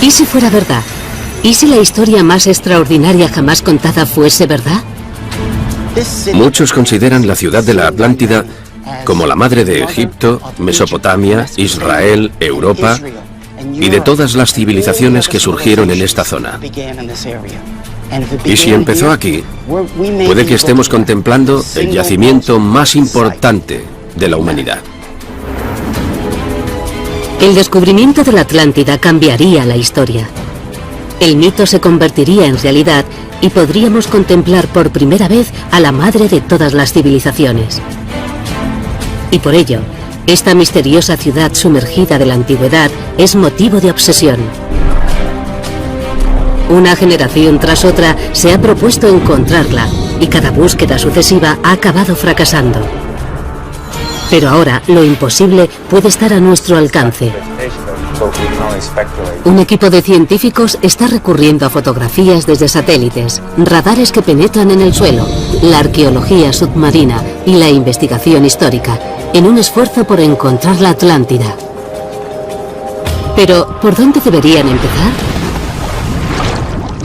¿Y si fuera verdad? ¿Y si la historia más extraordinaria jamás contada fuese verdad? Muchos consideran la ciudad de la Atlántida como la madre de Egipto, Mesopotamia, Israel, Europa y de todas las civilizaciones que surgieron en esta zona. Y si empezó aquí, puede que estemos contemplando el yacimiento más importante de la humanidad. El descubrimiento de la Atlántida cambiaría la historia. El mito se convertiría en realidad y podríamos contemplar por primera vez a la madre de todas las civilizaciones. Y por ello, esta misteriosa ciudad sumergida de la antigüedad es motivo de obsesión. Una generación tras otra se ha propuesto encontrarla y cada búsqueda sucesiva ha acabado fracasando. Pero ahora lo imposible puede estar a nuestro alcance. Un equipo de científicos está recurriendo a fotografías desde satélites, radares que penetran en el suelo, la arqueología submarina y la investigación histórica, en un esfuerzo por encontrar la Atlántida. Pero, ¿por dónde deberían empezar?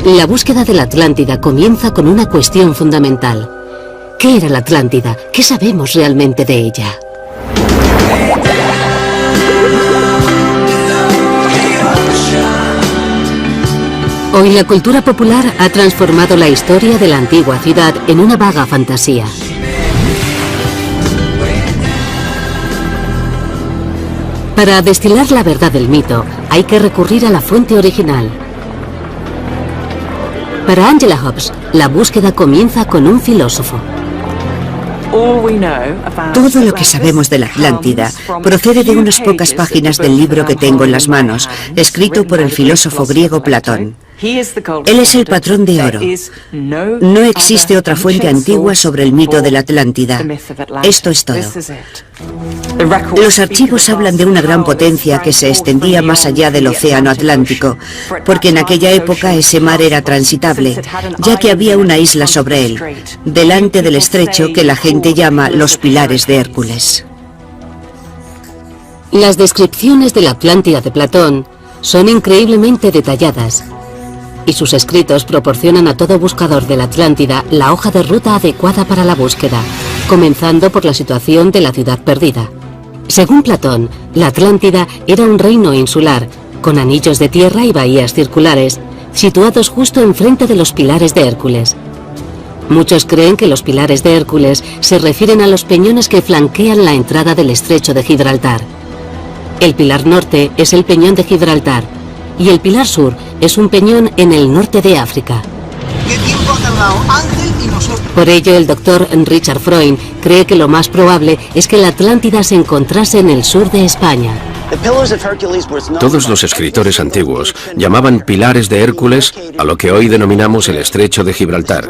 La búsqueda de la Atlántida comienza con una cuestión fundamental. ¿Qué era la Atlántida? ¿Qué sabemos realmente de ella? Hoy la cultura popular ha transformado la historia de la antigua ciudad en una vaga fantasía. Para destilar la verdad del mito, hay que recurrir a la fuente original. Para Angela Hobbs, la búsqueda comienza con un filósofo. Todo lo que sabemos de la Atlántida procede de unas pocas páginas del libro que tengo en las manos, escrito por el filósofo griego Platón. Él es el patrón de oro. No existe otra fuente antigua sobre el mito de la Atlántida. Esto es todo. Los archivos hablan de una gran potencia que se extendía más allá del océano Atlántico, porque en aquella época ese mar era transitable, ya que había una isla sobre él, delante del estrecho que la gente llama los Pilares de Hércules. Las descripciones de la Atlántida de Platón son increíblemente detalladas, y sus escritos proporcionan a todo buscador de la Atlántida la hoja de ruta adecuada para la búsqueda, comenzando por la situación de la ciudad perdida. Según Platón, la Atlántida era un reino insular, con anillos de tierra y bahías circulares, situados justo enfrente de los Pilares de Hércules. Muchos creen que los Pilares de Hércules se refieren a los peñones que flanquean la entrada del estrecho de Gibraltar. El pilar norte es el peñón de Gibraltar, y el pilar sur es un peñón en el norte de África. Por ello, el doctor Richard Freund cree que lo más probable es que la Atlántida se encontrase en el sur de España. Todos los escritores antiguos llamaban Pilares de Hércules a lo que hoy denominamos el estrecho de Gibraltar.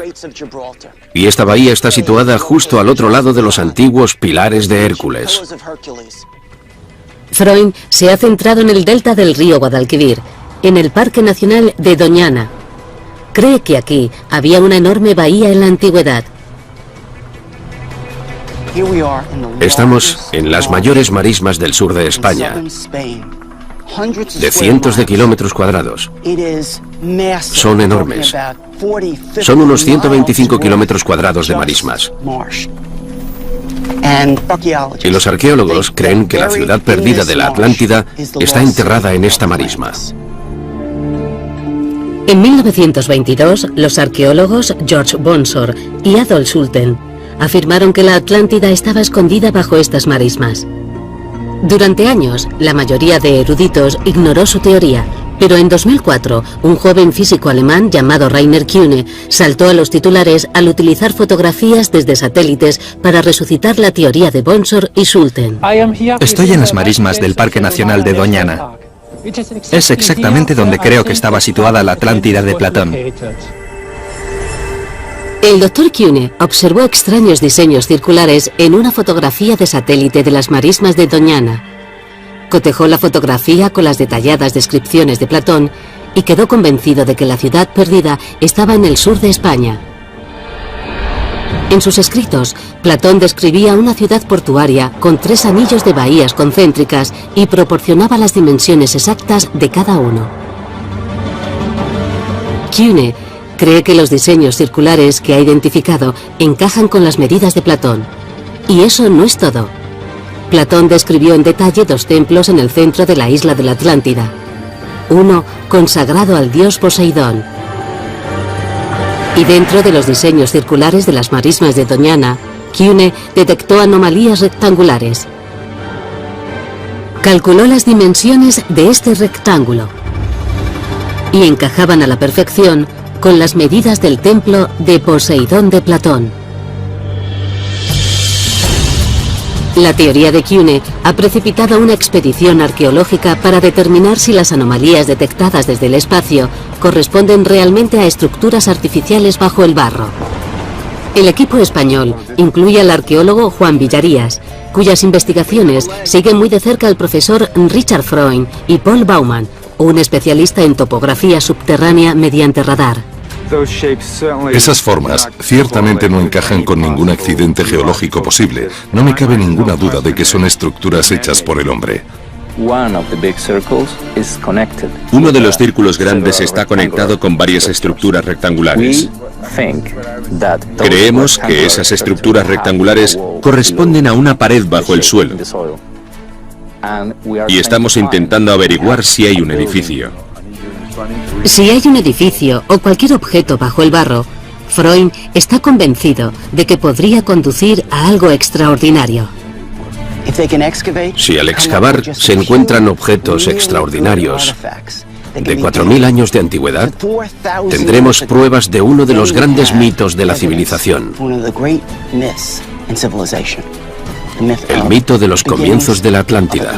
Y esta bahía está situada justo al otro lado de los antiguos Pilares de Hércules. Freund se ha centrado en el delta del río Guadalquivir, en el Parque Nacional de Doñana. Cree que aquí había una enorme bahía en la antigüedad. Estamos en las mayores marismas del sur de España, de cientos de kilómetros cuadrados. Son enormes. Son unos 125 kilómetros cuadrados de marismas. Y los arqueólogos creen que la ciudad perdida de la Atlántida está enterrada en esta marisma. En 1922, los arqueólogos George Bonsor y Adolf Schulten afirmaron que la Atlántida estaba escondida bajo estas marismas. Durante años, la mayoría de eruditos ignoró su teoría, pero en 2004, un joven físico alemán llamado Rainer Kühne saltó a los titulares al utilizar fotografías desde satélites para resucitar la teoría de Bonsor y Schulten. Estoy en las marismas del Parque Nacional de Doñana. Es exactamente donde creo que estaba situada la Atlántida de Platón. El doctor Kühne observó extraños diseños circulares en una fotografía de satélite de las marismas de Doñana. Cotejó la fotografía con las detalladas descripciones de Platón y quedó convencido de que la ciudad perdida estaba en el sur de España. En sus escritos, Platón describía una ciudad portuaria con 3 anillos de bahías concéntricas y proporcionaba las dimensiones exactas de cada uno. Kuhne cree que los diseños circulares que ha identificado encajan con las medidas de Platón. Y eso no es todo. Platón describió en detalle 2 templos en el centro de la isla de la Atlántida. Uno consagrado al dios Poseidón. Y dentro de los diseños circulares de las marismas de Doñana, Kuhne detectó anomalías rectangulares. Calculó las dimensiones de este rectángulo y encajaban a la perfección con las medidas del templo de Poseidón de Platón. La teoría de Kuhne ha precipitado una expedición arqueológica para determinar si las anomalías detectadas desde el espacio corresponden realmente a estructuras artificiales bajo el barro. El equipo español incluye al arqueólogo Juan Villarías, cuyas investigaciones siguen muy de cerca al profesor Richard Freund y Paul Baumann, un especialista en topografía subterránea mediante radar. Esas formas ciertamente no encajan con ningún accidente geológico posible. No me cabe ninguna duda de que son estructuras hechas por el hombre. Uno de los círculos grandes está conectado con varias estructuras rectangulares. Creemos que esas estructuras rectangulares corresponden a una pared bajo el suelo. Y estamos intentando averiguar si hay un edificio. Si hay un edificio o cualquier objeto bajo el barro, Freund está convencido de que podría conducir a algo extraordinario. Si al excavar se encuentran objetos extraordinarios de 4.000 años de antigüedad, tendremos pruebas de uno de los grandes mitos de la civilización. El mito de los comienzos de la Atlántida.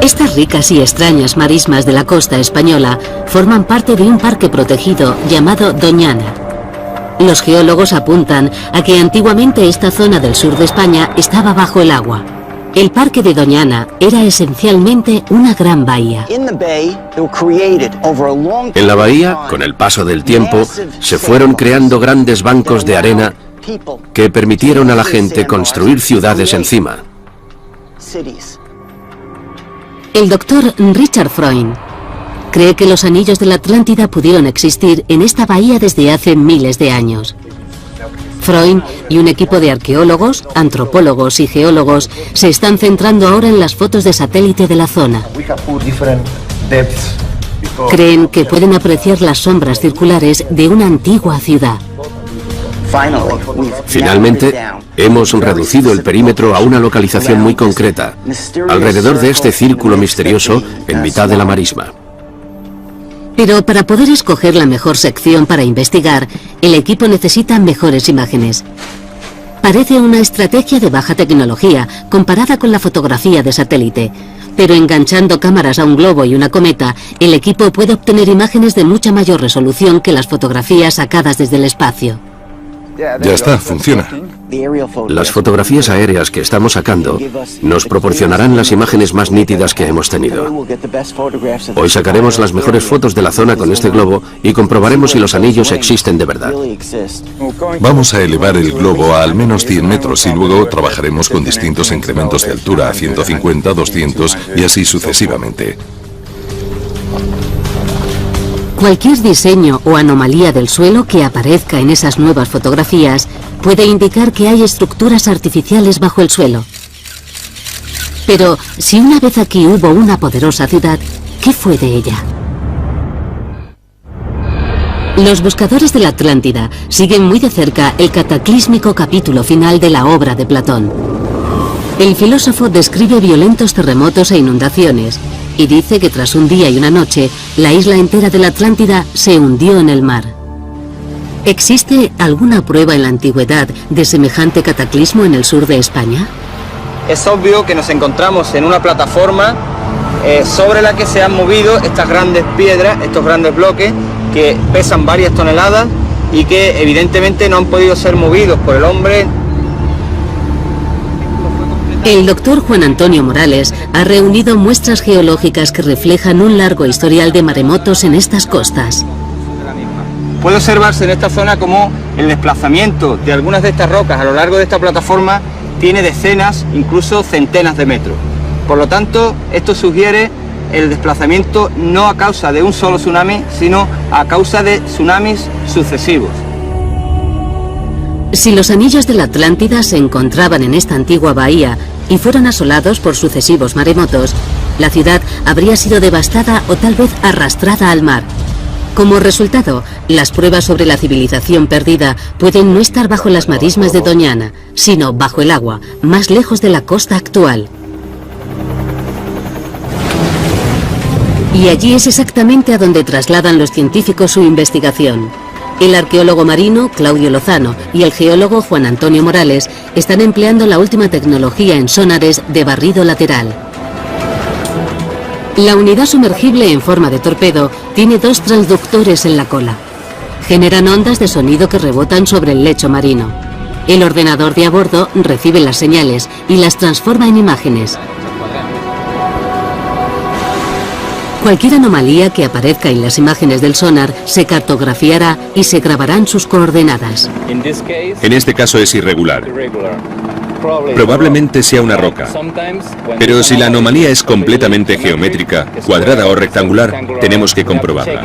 Estas ricas y extrañas marismas de la costa española forman parte de un parque protegido llamado Doñana. Los geólogos apuntan a que antiguamente esta zona del sur de España estaba bajo el agua. El parque de Doñana era esencialmente una gran bahía. En la bahía, con el paso del tiempo, se fueron creando grandes bancos de arena que permitieron a la gente construir ciudades encima. El doctor Richard Freund cree que los anillos de la Atlántida pudieron existir en esta bahía desde hace miles de años. Freund y un equipo de arqueólogos, antropólogos y geólogos se están centrando ahora en las fotos de satélite de la zona. Creen que pueden apreciar las sombras circulares de una antigua ciudad. Finalmente, hemos reducido el perímetro a una localización muy concreta, alrededor de este círculo misterioso en mitad de la marisma. Pero para poder escoger la mejor sección para investigar, el equipo necesita mejores imágenes. Parece una estrategia de baja tecnología comparada con la fotografía de satélite, pero enganchando cámaras a un globo y una cometa, el equipo puede obtener imágenes de mucha mayor resolución que las fotografías sacadas desde el espacio. Ya está, funciona. Las fotografías aéreas que estamos sacando nos proporcionarán las imágenes más nítidas que hemos tenido. Hoy sacaremos las mejores fotos de la zona con este globo y comprobaremos si los anillos existen de verdad. Vamos a elevar el globo a al menos 100 metros y luego trabajaremos con distintos incrementos de altura, a 150, 200 y así sucesivamente. Cualquier diseño o anomalía del suelo que aparezca en esas nuevas fotografías puede indicar que hay estructuras artificiales bajo el suelo. Pero si una vez aquí hubo una poderosa ciudad, ¿qué fue de ella? Los buscadores de la Atlántida siguen muy de cerca el cataclísmico capítulo final de la obra de Platón. El filósofo describe violentos terremotos e inundaciones y dice que tras un día y una noche, la isla entera de la Atlántida se hundió en el mar. ¿Existe alguna prueba en la antigüedad de semejante cataclismo en el sur de España? Es obvio que nos encontramos en una plataforma sobre la que se han movido estas grandes piedras, estos grandes bloques que pesan varias toneladas y que evidentemente no han podido ser movidos por el hombre. El doctor Juan Antonio Morales ha reunido muestras geológicas que reflejan un largo historial de maremotos en estas costas. Puede observarse en esta zona como el desplazamiento de algunas de estas rocas a lo largo de esta plataforma tiene decenas, incluso centenas de metros. Por lo tanto, esto sugiere el desplazamiento no a causa de un solo tsunami, sino a causa de tsunamis sucesivos. Si los anillos de la Atlántida se encontraban en esta antigua bahía y fueron asolados por sucesivos maremotos, la ciudad habría sido devastada o tal vez arrastrada al mar. Como resultado, las pruebas sobre la civilización perdida pueden no estar bajo las marismas de Doñana, sino bajo el agua, más lejos de la costa actual. Y allí es exactamente a donde trasladan los científicos su investigación. El arqueólogo marino Claudio Lozano y el geólogo Juan Antonio Morales están empleando la última tecnología en sonares de barrido lateral. La unidad sumergible en forma de torpedo tiene 2 transductores en la cola. Generan ondas de sonido que rebotan sobre el lecho marino. El ordenador de a bordo recibe las señales y las transforma en imágenes. Cualquier anomalía que aparezca en las imágenes del sonar se cartografiará y se grabarán sus coordenadas. En este caso es irregular. Probablemente sea una roca. Pero si la anomalía es completamente geométrica, cuadrada o rectangular, tenemos que comprobarla.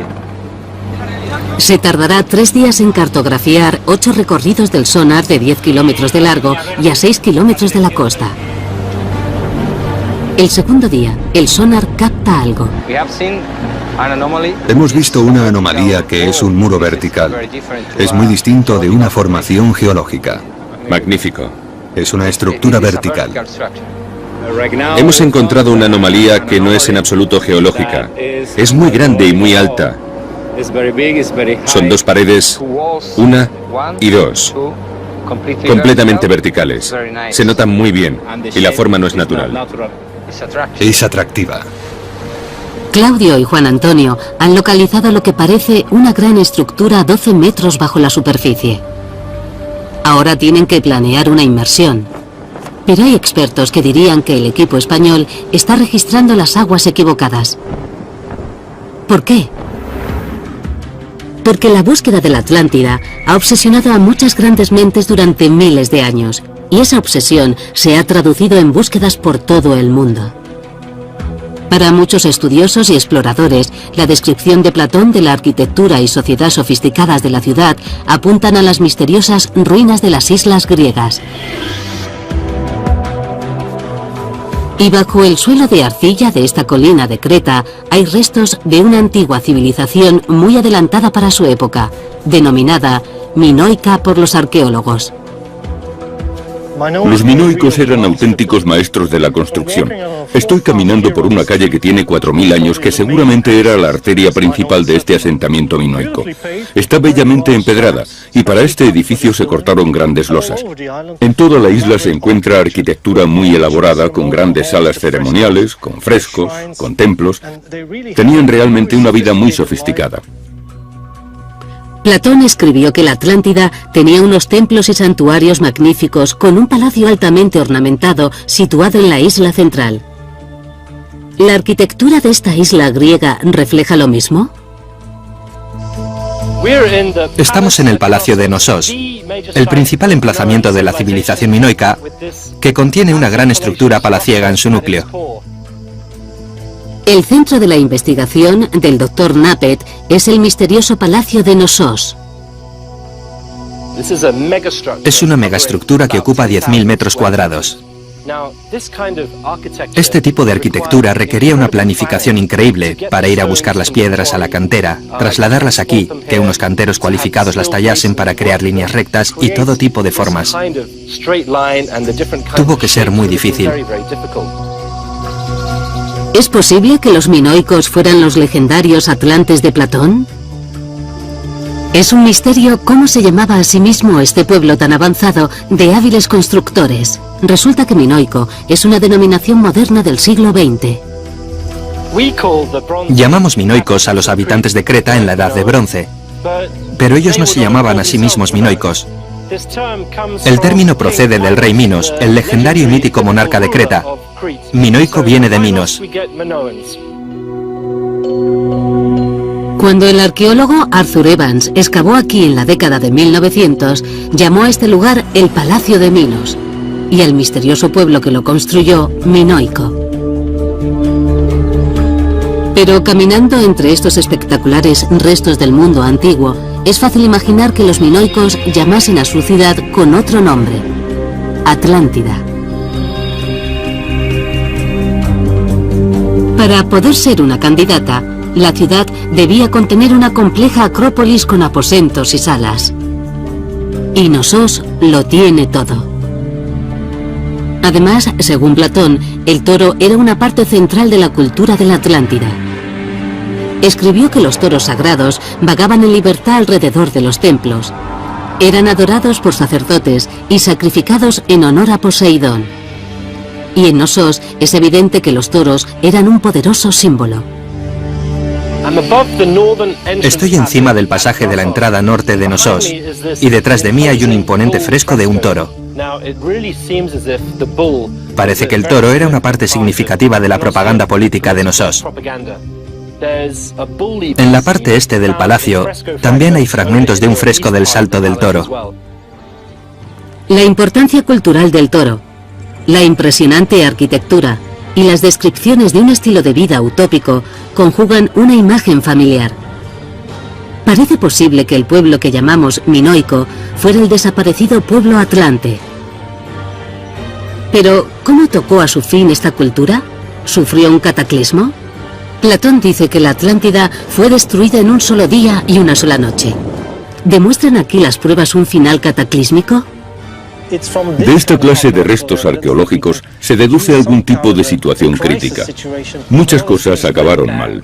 Se tardará 3 días en cartografiar 8 recorridos del sonar de 10 kilómetros de largo y a 6 kilómetros de la costa. El segundo día, el sonar capta algo. Hemos visto una anomalía que es un muro vertical. Es muy distinto de una formación geológica. Magnífico. Es una estructura vertical. Hemos encontrado una anomalía que no es en absoluto geológica. Es muy grande y muy alta. Son 2 paredes, 1 y 2, completamente verticales. Se notan muy bien y la forma no es natural. Es atractiva. Claudio y Juan Antonio han localizado lo que parece una gran estructura a 12 metros bajo la superficie. Ahora tienen que planear una inmersión. Pero hay expertos que dirían que el equipo español está registrando las aguas equivocadas. ¿Por qué? Porque la búsqueda de la Atlántida ha obsesionado a muchas grandes mentes durante miles de años, y esa obsesión se ha traducido en búsquedas por todo el mundo. Para muchos estudiosos y exploradores, la descripción de Platón de la arquitectura y sociedad sofisticadas de la ciudad apuntan a las misteriosas ruinas de las islas griegas. Y bajo el suelo de arcilla de esta colina de Creta hay restos de una antigua civilización muy adelantada para su época, denominada minoica por los arqueólogos. Los minoicos eran auténticos maestros de la construcción. Estoy caminando por una calle que tiene 4000 años, que seguramente era la arteria principal de este asentamiento minoico. Está bellamente empedrada, y para este edificio se cortaron grandes losas. En toda la isla se encuentra arquitectura muy elaborada, con grandes salas ceremoniales, con frescos, con templos. Tenían realmente una vida muy sofisticada. Platón escribió que la Atlántida tenía unos templos y santuarios magníficos con un palacio altamente ornamentado situado en la isla central. ¿La arquitectura de esta isla griega refleja lo mismo? Estamos en el Palacio de Knossos, el principal emplazamiento de la civilización minoica, que contiene una gran estructura palaciega en su núcleo. El centro de la investigación del Dr. Knappett es el misterioso Palacio de Knossos. Es una megaestructura que ocupa 10.000 metros cuadrados. Este tipo de arquitectura requería una planificación increíble para ir a buscar las piedras a la cantera, trasladarlas aquí, que unos canteros cualificados las tallasen para crear líneas rectas y todo tipo de formas. Tuvo que ser muy difícil. ¿Es posible que los minoicos fueran los legendarios atlantes de Platón? Es un misterio cómo se llamaba a sí mismo este pueblo tan avanzado de hábiles constructores. Resulta que minoico es una denominación moderna del siglo XX. Llamamos minoicos a los habitantes de Creta en la Edad de Bronce, pero ellos no se llamaban a sí mismos minoicos. El término procede del rey Minos, el legendario y mítico monarca de Creta. Minoico viene de Minos. Cuando el arqueólogo Arthur Evans excavó aquí en la década de 1900, llamó a este lugar el Palacio de Minos, y al misterioso pueblo que lo construyó, minoico. Pero caminando entre estos espectaculares restos del mundo antiguo, es fácil imaginar que los minoicos llamasen a su ciudad con otro nombre: Atlántida. Para poder ser una candidata, la ciudad debía contener una compleja acrópolis con aposentos y salas. Y Knossos lo tiene todo. Además, según Platón, el toro era una parte central de la cultura de la Atlántida. Escribió que los toros sagrados vagaban en libertad alrededor de los templos. Eran adorados por sacerdotes y sacrificados en honor a Poseidón. Y en Knossos es evidente que los toros eran un poderoso símbolo. Estoy encima del pasaje de la entrada norte de Knossos, y detrás de mí hay un imponente fresco de un toro. Parece que el toro era una parte significativa de la propaganda política de Knossos. En la parte este del palacio también hay fragmentos de un fresco del Salto del Toro. La importancia cultural del toro, la impresionante arquitectura y las descripciones de un estilo de vida utópico conjugan una imagen familiar. Parece posible que el pueblo que llamamos minoico fuera el desaparecido pueblo atlante. Pero, ¿cómo tocó a su fin esta cultura? ¿Sufrió un cataclismo? Platón dice que la Atlántida fue destruida en un solo día y una sola noche. ¿Demuestran aquí las pruebas un final cataclísmico? De esta clase de restos arqueológicos se deduce algún tipo de situación crítica. Muchas cosas acabaron mal.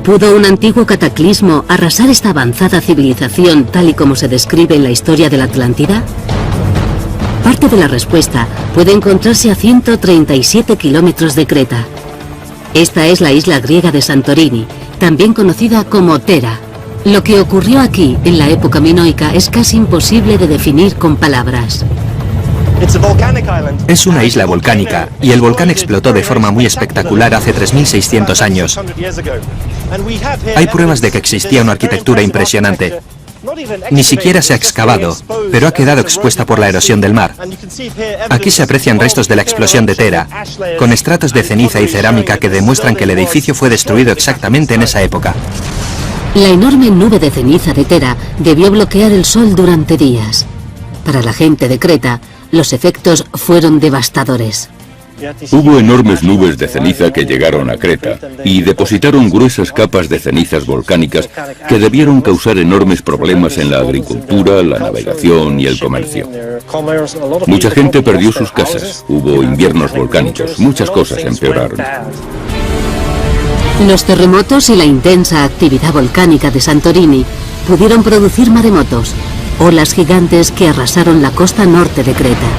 ¿Pudo un antiguo cataclismo arrasar esta avanzada civilización tal y como se describe en la historia de la Atlántida? Parte de la respuesta puede encontrarse a 137 kilómetros de Creta. Esta es la isla griega de Santorini, también conocida como Thera. Lo que ocurrió aquí en la época minoica es casi imposible de definir con palabras. Es una isla volcánica, y el volcán explotó de forma muy espectacular hace 3600 años. Hay pruebas de que existía una arquitectura impresionante. Ni siquiera se ha excavado, pero ha quedado expuesta por la erosión del mar. Aquí se aprecian restos de la explosión de Thera, con estratos de ceniza y cerámica que demuestran que el edificio fue destruido exactamente en esa época. La enorme nube de ceniza de Thera debió bloquear el sol durante días. Para la gente de Creta, los efectos fueron devastadores. Hubo enormes nubes de ceniza que llegaron a Creta y depositaron gruesas capas de cenizas volcánicas que debieron causar enormes problemas en la agricultura, la navegación y el comercio. Mucha gente perdió sus casas, hubo inviernos volcánicos, muchas cosas empeoraron. Los terremotos y la intensa actividad volcánica de Santorini pudieron producir maremotos, olas gigantes que arrasaron la costa norte de Creta.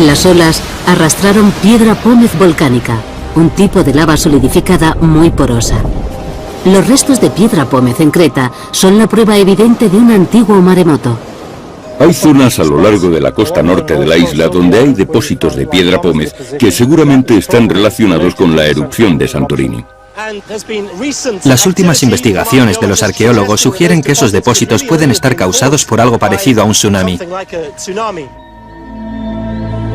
Las olas arrastraron piedra pómez volcánica, un tipo de lava solidificada muy porosa. Los restos de piedra pómez en Creta son la prueba evidente de un antiguo maremoto. Hay zonas a lo largo de la costa norte de la isla donde hay depósitos de piedra pómez que seguramente están relacionados con la erupción de Santorini. Las últimas investigaciones de los arqueólogos sugieren que esos depósitos pueden estar causados por algo parecido a un tsunami.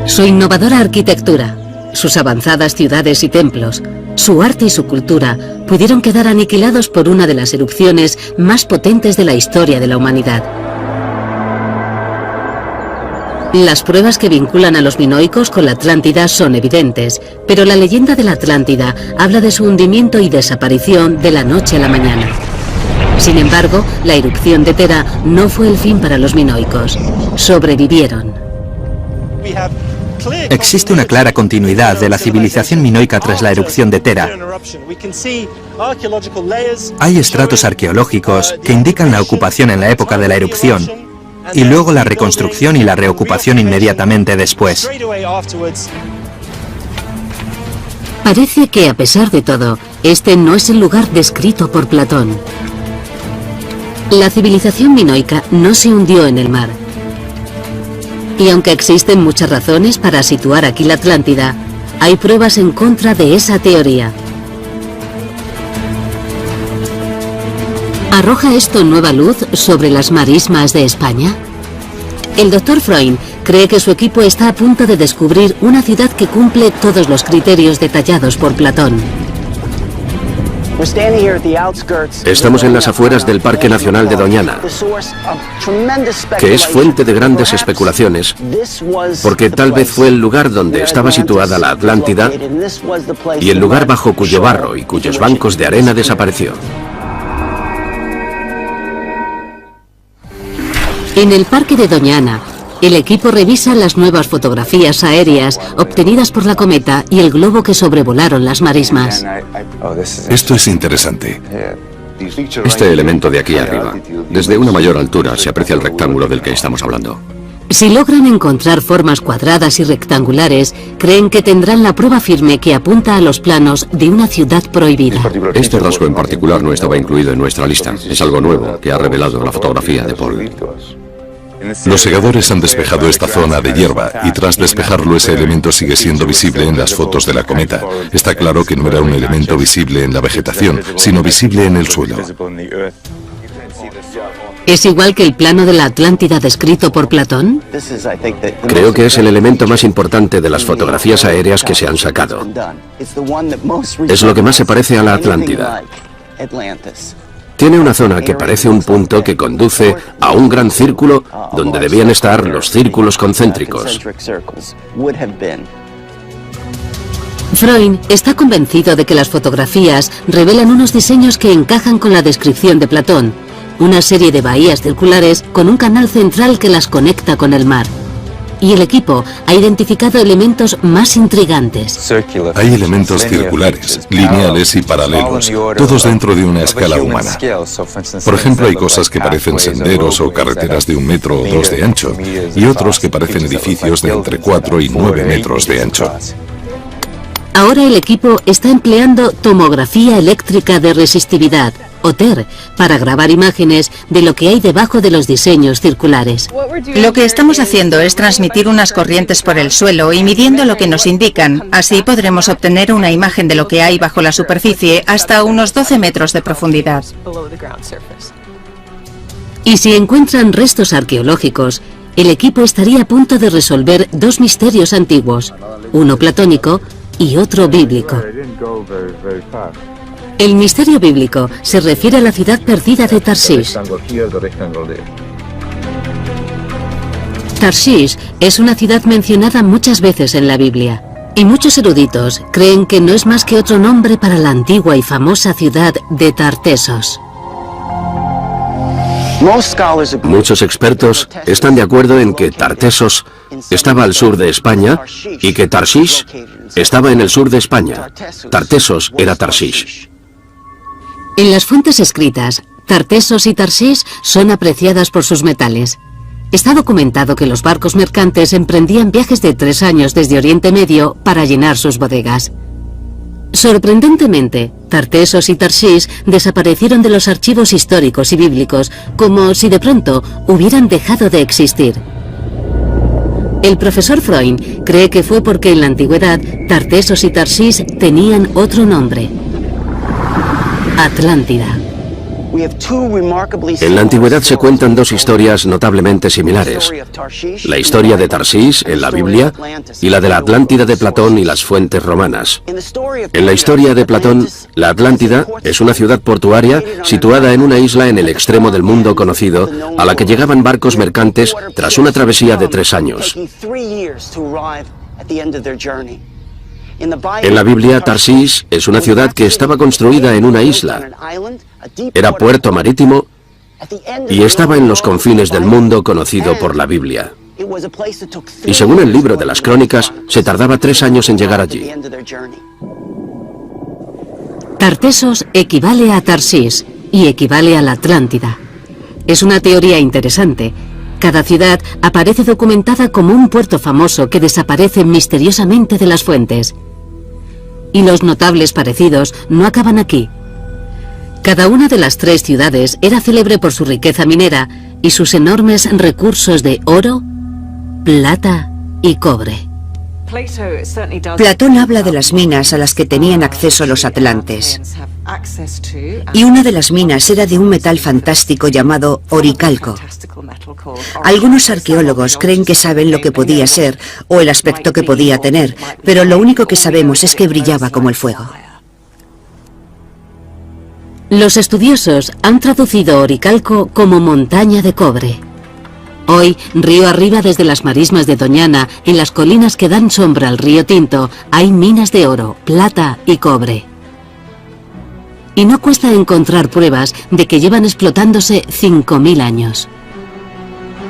Su innovadora arquitectura, sus avanzadas ciudades y templos, su arte y su cultura pudieron quedar aniquilados por una de las erupciones más potentes de la historia de la humanidad. Las pruebas que vinculan a los minoicos con la Atlántida son evidentes, pero la leyenda de la Atlántida habla de su hundimiento y desaparición de la noche a la mañana. Sin embargo, la erupción de Thera no fue el fin para los minoicos. Sobrevivieron. Existe una clara continuidad de la civilización minoica tras la erupción de Thera. Hay estratos arqueológicos que indican la ocupación en la época de la erupción, y luego la reconstrucción y la reocupación inmediatamente después. Parece que, a pesar de todo, este no es el lugar descrito por Platón. La civilización minoica no se hundió en el mar. Y aunque existen muchas razones para situar aquí la Atlántida, hay pruebas en contra de esa teoría. ¿Arroja esto nueva luz sobre las marismas de España? El Dr. Freund cree que su equipo está a punto de descubrir una ciudad que cumple todos los criterios detallados por Platón. Estamos en las afueras del Parque Nacional de Doñana, que es fuente de grandes especulaciones, porque tal vez fue el lugar donde estaba situada la Atlántida y el lugar bajo cuyo barro y cuyos bancos de arena desapareció. En el Parque de Doñana, el equipo revisa las nuevas fotografías aéreas obtenidas por la cometa y el globo que sobrevolaron las marismas. Esto es interesante. Este elemento de aquí arriba, desde una mayor altura se aprecia el rectángulo del que estamos hablando. Si logran encontrar formas cuadradas y rectangulares, creen que tendrán la prueba firme que apunta a los planos de una ciudad prohibida. Este rasgo en particular no estaba incluido en nuestra lista. Es algo nuevo que ha revelado la fotografía de Paul. Los segadores han despejado esta zona de hierba y tras despejarlo ese elemento sigue siendo visible en las fotos de la cometa. Está claro que no era un elemento visible en la vegetación, sino visible en el suelo. ¿Es igual que el plano de la Atlántida descrito por Platón? Creo que es el elemento más importante de las fotografías aéreas que se han sacado. Es lo que más se parece a la Atlántida. Tiene una zona que parece un punto que conduce a un gran círculo donde debían estar los círculos concéntricos. Freund está convencido de que las fotografías revelan unos diseños que encajan con la descripción de Platón, una serie de bahías circulares con un canal central que las conecta con el mar. Y el equipo ha identificado elementos más intrigantes. Hay elementos circulares, lineales y paralelos, todos dentro de una escala humana. Por ejemplo, hay cosas que parecen senderos o carreteras de 1 metro o 2 de ancho, y otros que parecen edificios de entre 4 y 9 metros de ancho. Ahora el equipo está empleando tomografía eléctrica de resistividad, o TER, para grabar imágenes de lo que hay debajo de los diseños circulares. Lo que estamos haciendo es transmitir unas corrientes por el suelo y midiendo lo que nos indican. Así podremos obtener una imagen de lo que hay bajo la superficie hasta unos 12 metros de profundidad. Y si encuentran restos arqueológicos, el equipo estaría a punto de resolver 2 misterios antiguos, uno platónico y otro bíblico. El misterio bíblico se refiere a la ciudad perdida de Tarshish. Tarshish es una ciudad mencionada muchas veces en la Biblia, y muchos eruditos creen que no es más que otro nombre para la antigua y famosa ciudad de Tartesos. Muchos expertos están de acuerdo en que Tartesos estaba al sur de España y que Tarshish estaba en el sur de España. Tartesos era Tarshish. En las fuentes escritas, Tartesos y Tarshish son apreciadas por sus metales. Está documentado que los barcos mercantes emprendían viajes de 3 años desde Oriente Medio para llenar sus bodegas. Sorprendentemente, Tartesos y Tarshish desaparecieron de los archivos históricos y bíblicos, como si de pronto hubieran dejado de existir. El profesor Freund cree que fue porque en la antigüedad Tartesos y Tarshish tenían otro nombre: Atlántida. En la antigüedad se cuentan 2 historias notablemente similares. La historia de Tarshish en la Biblia y la de la Atlántida de Platón y las fuentes romanas. En la historia de Platón, la Atlántida es una ciudad portuaria situada en una isla en el extremo del mundo conocido, a la que llegaban barcos mercantes tras una travesía de 3 años. En la Biblia, Tarshish es una ciudad que estaba construida en una isla. Era puerto marítimo y estaba en los confines del mundo conocido por la Biblia. Y según el libro de las Crónicas, se tardaba 3 años en llegar allí. Tartesos equivale a Tarshish y equivale a la Atlántida. Es una teoría interesante. Cada ciudad aparece documentada como un puerto famoso que desaparece misteriosamente de las fuentes. Y los notables parecidos no acaban aquí. Cada una de las 3 ciudades era célebre por su riqueza minera y sus enormes recursos de oro, plata y cobre. Platón habla de las minas a las que tenían acceso los atlantes. Y una de las minas era de un metal fantástico llamado oricalco. Algunos arqueólogos creen que saben lo que podía ser o el aspecto que podía tener, pero lo único que sabemos es que brillaba como el fuego. Los estudiosos han traducido oricalco como montaña de cobre. Hoy, río arriba desde las marismas de Doñana, en las colinas que dan sombra al río Tinto, hay minas de oro, plata y cobre. Y no cuesta encontrar pruebas de que llevan explotándose 5.000 años.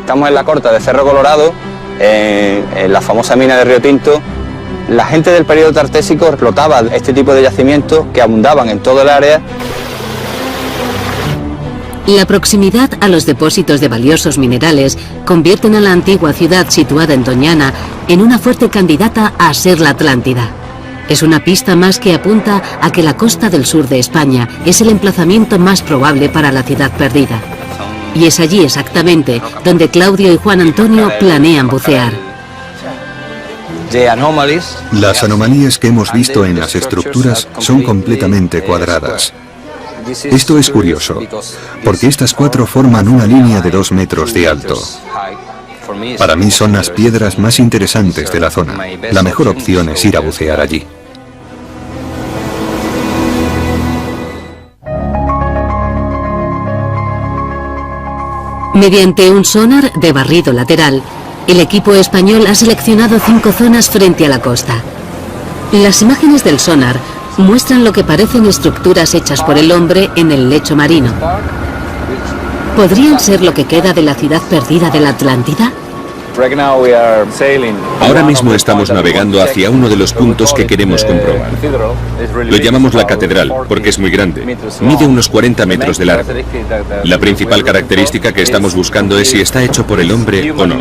Estamos en la corta de Cerro Colorado, en la famosa mina de Río Tinto. La gente del periodo Tartésico explotaba este tipo de yacimientos que abundaban en todo el área. La proximidad a los depósitos de valiosos minerales convierten a la antigua ciudad situada en Doñana en una fuerte candidata a ser la Atlántida. Es una pista más que apunta a que la costa del sur de España es el emplazamiento más probable para la ciudad perdida. Y es allí exactamente donde Claudio y Juan Antonio planean bucear. Las anomalías que hemos visto en las estructuras son completamente cuadradas. Esto es curioso, porque estas 4 forman una línea de 2 metros de alto. Para mí son las piedras más interesantes de la zona. La mejor opción es ir a bucear allí. Mediante un sonar de barrido lateral, el equipo español ha seleccionado 5 zonas frente a la costa. Las imágenes del sonar muestran lo que parecen estructuras hechas por el hombre en el lecho marino. ¿Podrían ser lo que queda de la ciudad perdida de la Atlántida? Ahora mismo estamos navegando hacia uno de los puntos que queremos comprobar. Lo llamamos la catedral porque es muy grande. Mide unos 40 metros de largo. La principal característica que estamos buscando es si está hecho por el hombre o no.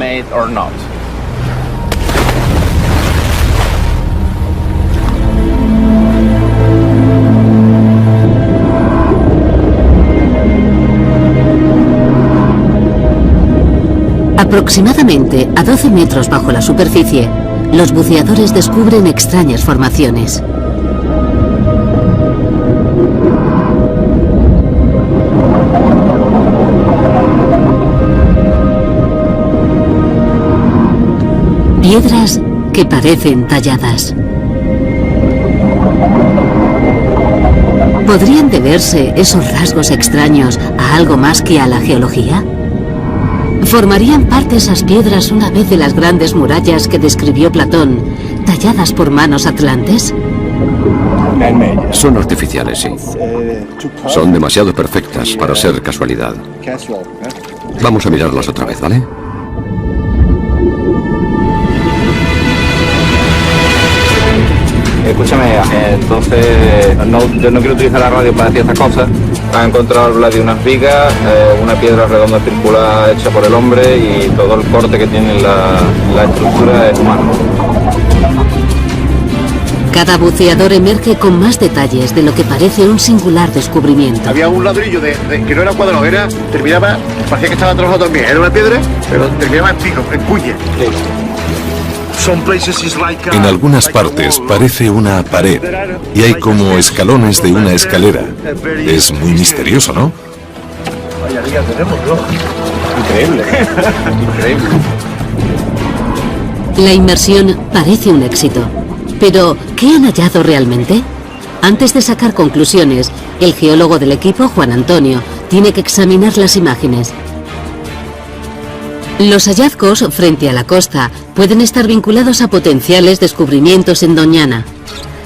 Aproximadamente a 12 metros bajo la superficie, los buceadores descubren extrañas formaciones. Piedras que parecen talladas. ¿Podrían deberse esos rasgos extraños a algo más que a la geología? ¿Formarían parte esas piedras una vez de las grandes murallas que describió Platón, talladas por manos atlantes? Son artificiales, sí. Son demasiado perfectas para ser casualidad. Vamos a mirarlas otra vez, ¿vale? Escúchame, entonces yo no quiero utilizar la radio para decir estas cosas. Han encontrado la de unas vigas, una piedra redonda circular hecha por el hombre y todo el corte que tiene la estructura es humano. Cada buceador emerge con más detalles de lo que parece un singular descubrimiento. Había un ladrillo que no era cuadrado, terminaba, parecía que estaba trabajado también, era una piedra, pero terminaba en pico, en cuña. En algunas partes parece una pared y hay como escalones de una escalera. Es muy misterioso, ¿no? Increíble. Increíble. La inmersión parece un éxito. Pero, ¿qué han hallado realmente? Antes de sacar conclusiones, el geólogo del equipo, Juan Antonio, tiene que examinar las imágenes. Los hallazgos frente a la costa pueden estar vinculados a potenciales descubrimientos en Doñana.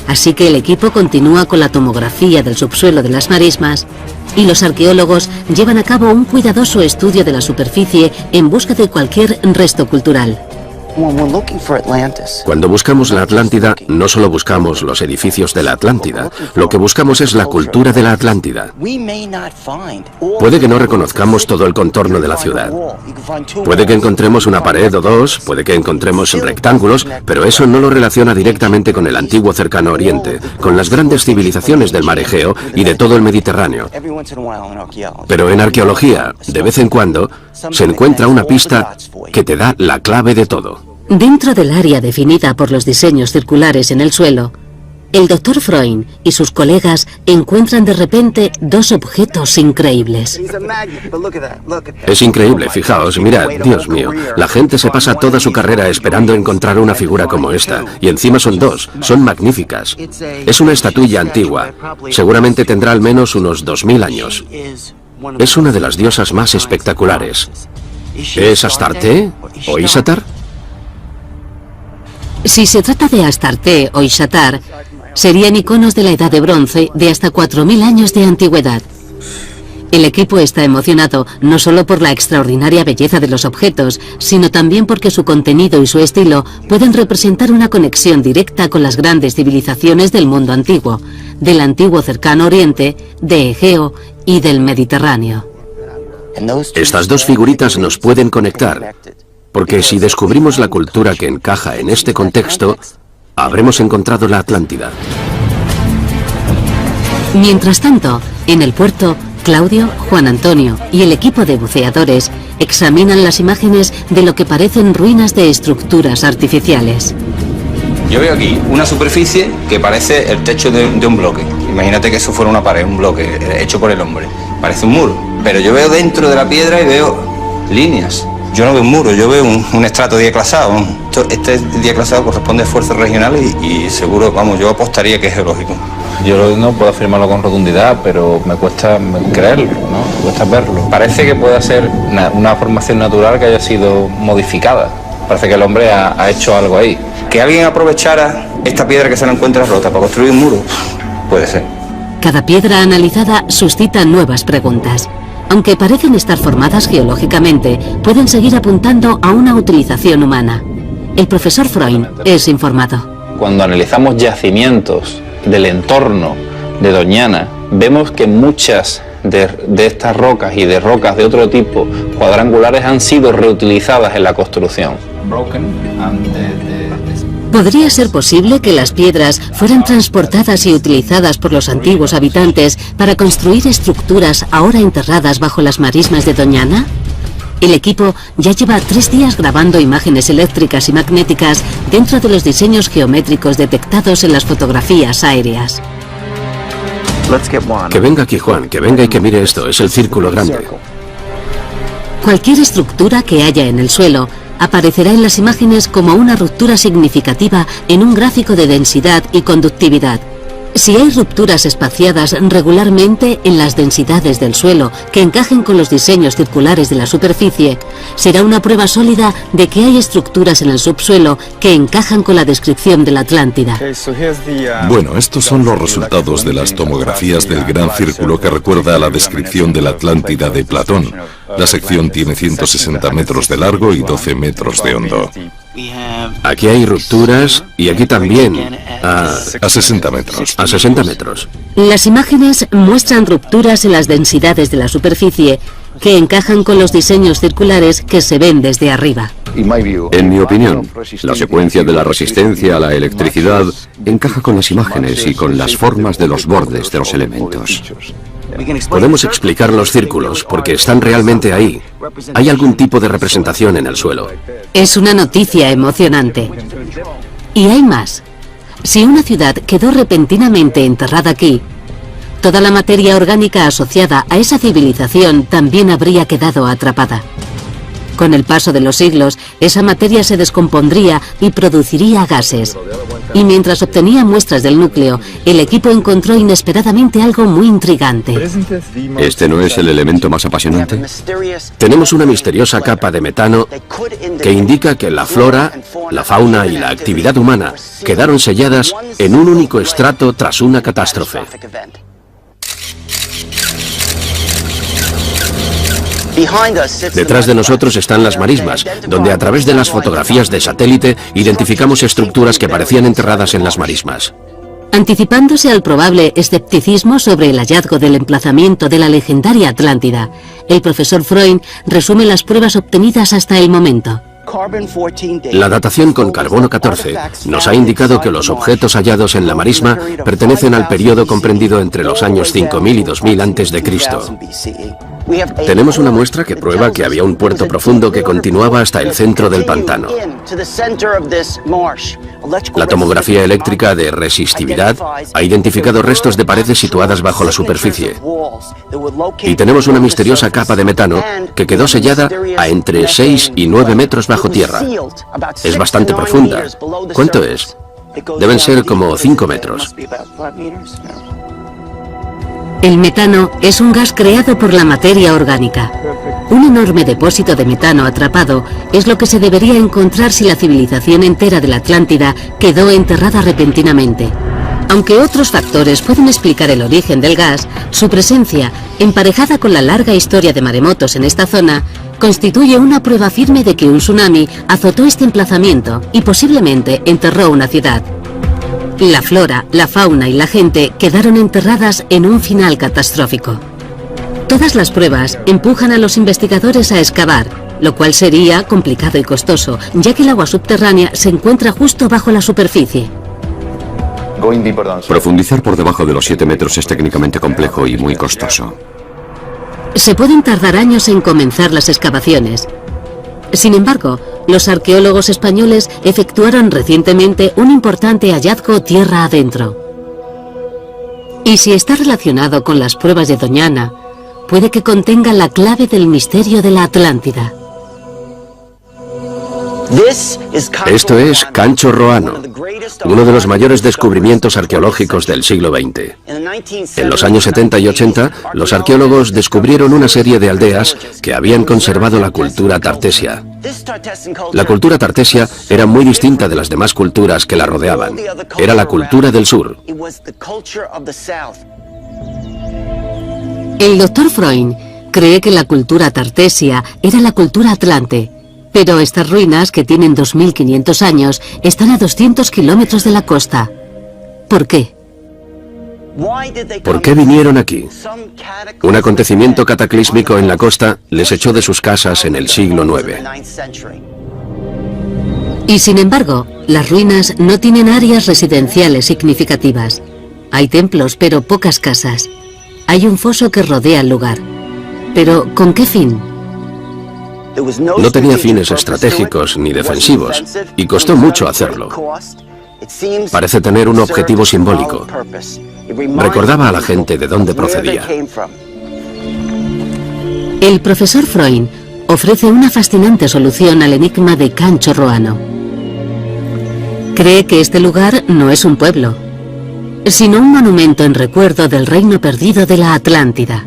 Así que el equipo continúa con la tomografía del subsuelo de las marismas y los arqueólogos llevan a cabo un cuidadoso estudio de la superficie en busca de cualquier resto cultural. Cuando buscamos la Atlántida, no solo buscamos los edificios de la Atlántida, lo que buscamos es la cultura de la Atlántida. Puede que no reconozcamos todo el contorno de la ciudad. Puede que encontremos una pared o dos, puede que encontremos rectángulos, pero eso no lo relaciona directamente con el antiguo Cercano Oriente, con las grandes civilizaciones del mar Egeo y de todo el Mediterráneo. Pero en arqueología, de vez en cuando, se encuentra una pista que te da la clave de todo. Dentro del área definida por los diseños circulares en el suelo, El Dr. Freund y sus colegas encuentran de repente dos objetos increíbles. Es increíble, fijaos, mirad, Dios mío. La gente se pasa toda su carrera esperando encontrar una figura como esta, y encima son dos, son magníficas. Es una estatuilla antigua, seguramente tendrá al menos unos 2000 años. Es una de las diosas más espectaculares. ¿Es Astarte o Isatar? Si se trata de Astarte o Isatar, serían iconos de la Edad de Bronce de hasta 4000 años de antigüedad. El equipo está emocionado no solo por la extraordinaria belleza de los objetos, sino también porque su contenido y su estilo pueden representar una conexión directa con las grandes civilizaciones del mundo antiguo, del antiguo Cercano Oriente, de Egeo y del Mediterráneo. Estas dos figuritas nos pueden conectar, porque si descubrimos la cultura que encaja en este contexto, habremos encontrado la Atlántida. Mientras tanto, en el puerto, Claudio, Juan Antonio y el equipo de buceadores examinan las imágenes de lo que parecen ruinas de estructuras artificiales. Yo veo aquí una superficie que parece el techo de un bloque. Imagínate que eso fuera una pared, un bloque hecho por el hombre. Parece un muro, pero yo veo dentro de la piedra y veo líneas. Yo no veo un muro, yo veo un estrato diaclasado. Este diaclasado corresponde a esfuerzos regionales y seguro, vamos, yo apostaría que es geológico. Yo no puedo afirmarlo con rotundidad, pero me cuesta creerlo, ¿no? Me cuesta verlo. Parece que pueda ser una formación natural que haya sido modificada. Parece que el hombre ha hecho algo ahí. Que alguien aprovechara esta piedra que se la encuentra rota para construir un muro, puede ser. Cada piedra analizada suscita nuevas preguntas. Aunque parecen estar formadas geológicamente, pueden seguir apuntando a una utilización humana. El profesor Freund es informado. Cuando analizamos yacimientos del entorno de Doñana, vemos que muchas de estas rocas y de rocas de otro tipo cuadrangulares han sido reutilizadas en la construcción. ¿Podría ser posible que las piedras fueran transportadas y utilizadas por los antiguos habitantes para construir estructuras ahora enterradas bajo las marismas de Doñana? El equipo ya lleva 3 días grabando imágenes eléctricas y magnéticas dentro de los diseños geométricos detectados en las fotografías aéreas. Que venga aquí Juan, que venga y que mire esto, es el círculo grande. Cualquier estructura que haya en el suelo aparecerá en las imágenes como una ruptura significativa en un gráfico de densidad y conductividad. Si hay rupturas espaciadas regularmente en las densidades del suelo que encajen con los diseños circulares de la superficie, será una prueba sólida de que hay estructuras en el subsuelo que encajan con la descripción de la Atlántida. Bueno, estos son los resultados de las tomografías del gran círculo que recuerda a la descripción de la Atlántida de Platón. La sección tiene 160 metros de largo y 12 metros de hondo. Aquí hay rupturas y aquí también, a 60 metros. A 60 metros. Las imágenes muestran rupturas en las densidades de la superficie que encajan con los diseños circulares que se ven desde arriba. En mi opinión, la secuencia de la resistencia a la electricidad encaja con las imágenes y con las formas de los bordes de los elementos. Podemos explicar los círculos porque están realmente ahí. Hay algún tipo de representación en el suelo. Es una noticia emocionante. Y hay más. Si una ciudad quedó repentinamente enterrada aquí, toda la materia orgánica asociada a esa civilización también habría quedado atrapada. Con el paso de los siglos, esa materia se descompondría y produciría gases. Y mientras obtenía muestras del núcleo, el equipo encontró inesperadamente algo muy intrigante. ¿Este no es el elemento más apasionante? Tenemos una misteriosa capa de metano que indica que la flora, la fauna y la actividad humana quedaron selladas en un único estrato tras una catástrofe. Detrás de nosotros están las marismas, donde a través de las fotografías de satélite identificamos estructuras que parecían enterradas en las marismas. Anticipándose al probable escepticismo sobre el hallazgo del emplazamiento de la legendaria Atlántida, el profesor Freund resume las pruebas obtenidas hasta el momento. La datación con carbono 14 nos ha indicado que los objetos hallados en la marisma pertenecen al periodo comprendido entre los años 5000 y 2000 a.C. Tenemos una muestra que prueba que había un puerto profundo que continuaba hasta el centro del pantano. La tomografía eléctrica de resistividad ha identificado restos de paredes situadas bajo la superficie. Y tenemos una misteriosa capa de metano que quedó sellada a entre 6 y 9 metros bajo tierra. Es bastante profunda. ¿Cuánto es? Deben ser como 5 metros. El metano es un gas creado por la materia orgánica. Un enorme depósito de metano atrapado es lo que se debería encontrar si la civilización entera de la Atlántida quedó enterrada repentinamente. Aunque otros factores pueden explicar el origen del gas, su presencia, emparejada con la larga historia de maremotos en esta zona, constituye una prueba firme de que un tsunami azotó este emplazamiento y posiblemente enterró una ciudad. La flora, la fauna y la gente quedaron enterradas en un final catastrófico. Todas las pruebas empujan a los investigadores a excavar, lo cual sería complicado y costoso, ya que el agua subterránea se encuentra justo bajo la superficie. Profundizar por debajo de los 7 metros es técnicamente complejo y muy costoso. Se pueden tardar años en comenzar las excavaciones. Sin embargo, los arqueólogos españoles efectuaron recientemente un importante hallazgo tierra adentro. Y si está relacionado con las pruebas de Doñana, puede que contenga la clave del misterio de la Atlántida. Esto es Cancho Roano, uno de los mayores descubrimientos arqueológicos del siglo XX. En los años 70 y 80, los arqueólogos descubrieron una serie de aldeas que habían conservado la cultura tartesia. La cultura tartesia era muy distinta de las demás culturas que la rodeaban. Era la cultura del sur. El Dr. Freund cree que la cultura tartesia era la cultura atlante. Pero estas ruinas, que tienen 2500 años, están a 200 kilómetros de la costa. ¿Por qué? ¿Por qué vinieron aquí? Un acontecimiento cataclísmico en la costa les echó de sus casas en el siglo IX. Y sin embargo, las ruinas no tienen áreas residenciales significativas. Hay templos, pero pocas casas. Hay un foso que rodea el lugar. Pero, ¿con qué fin? No tenía fines estratégicos ni defensivos, y costó mucho hacerlo. Parece tener un objetivo simbólico. Recordaba a la gente de dónde procedía. El profesor Freund ofrece una fascinante solución al enigma de Cancho Roano. Cree que este lugar no es un pueblo, sino un monumento en recuerdo del reino perdido de la Atlántida.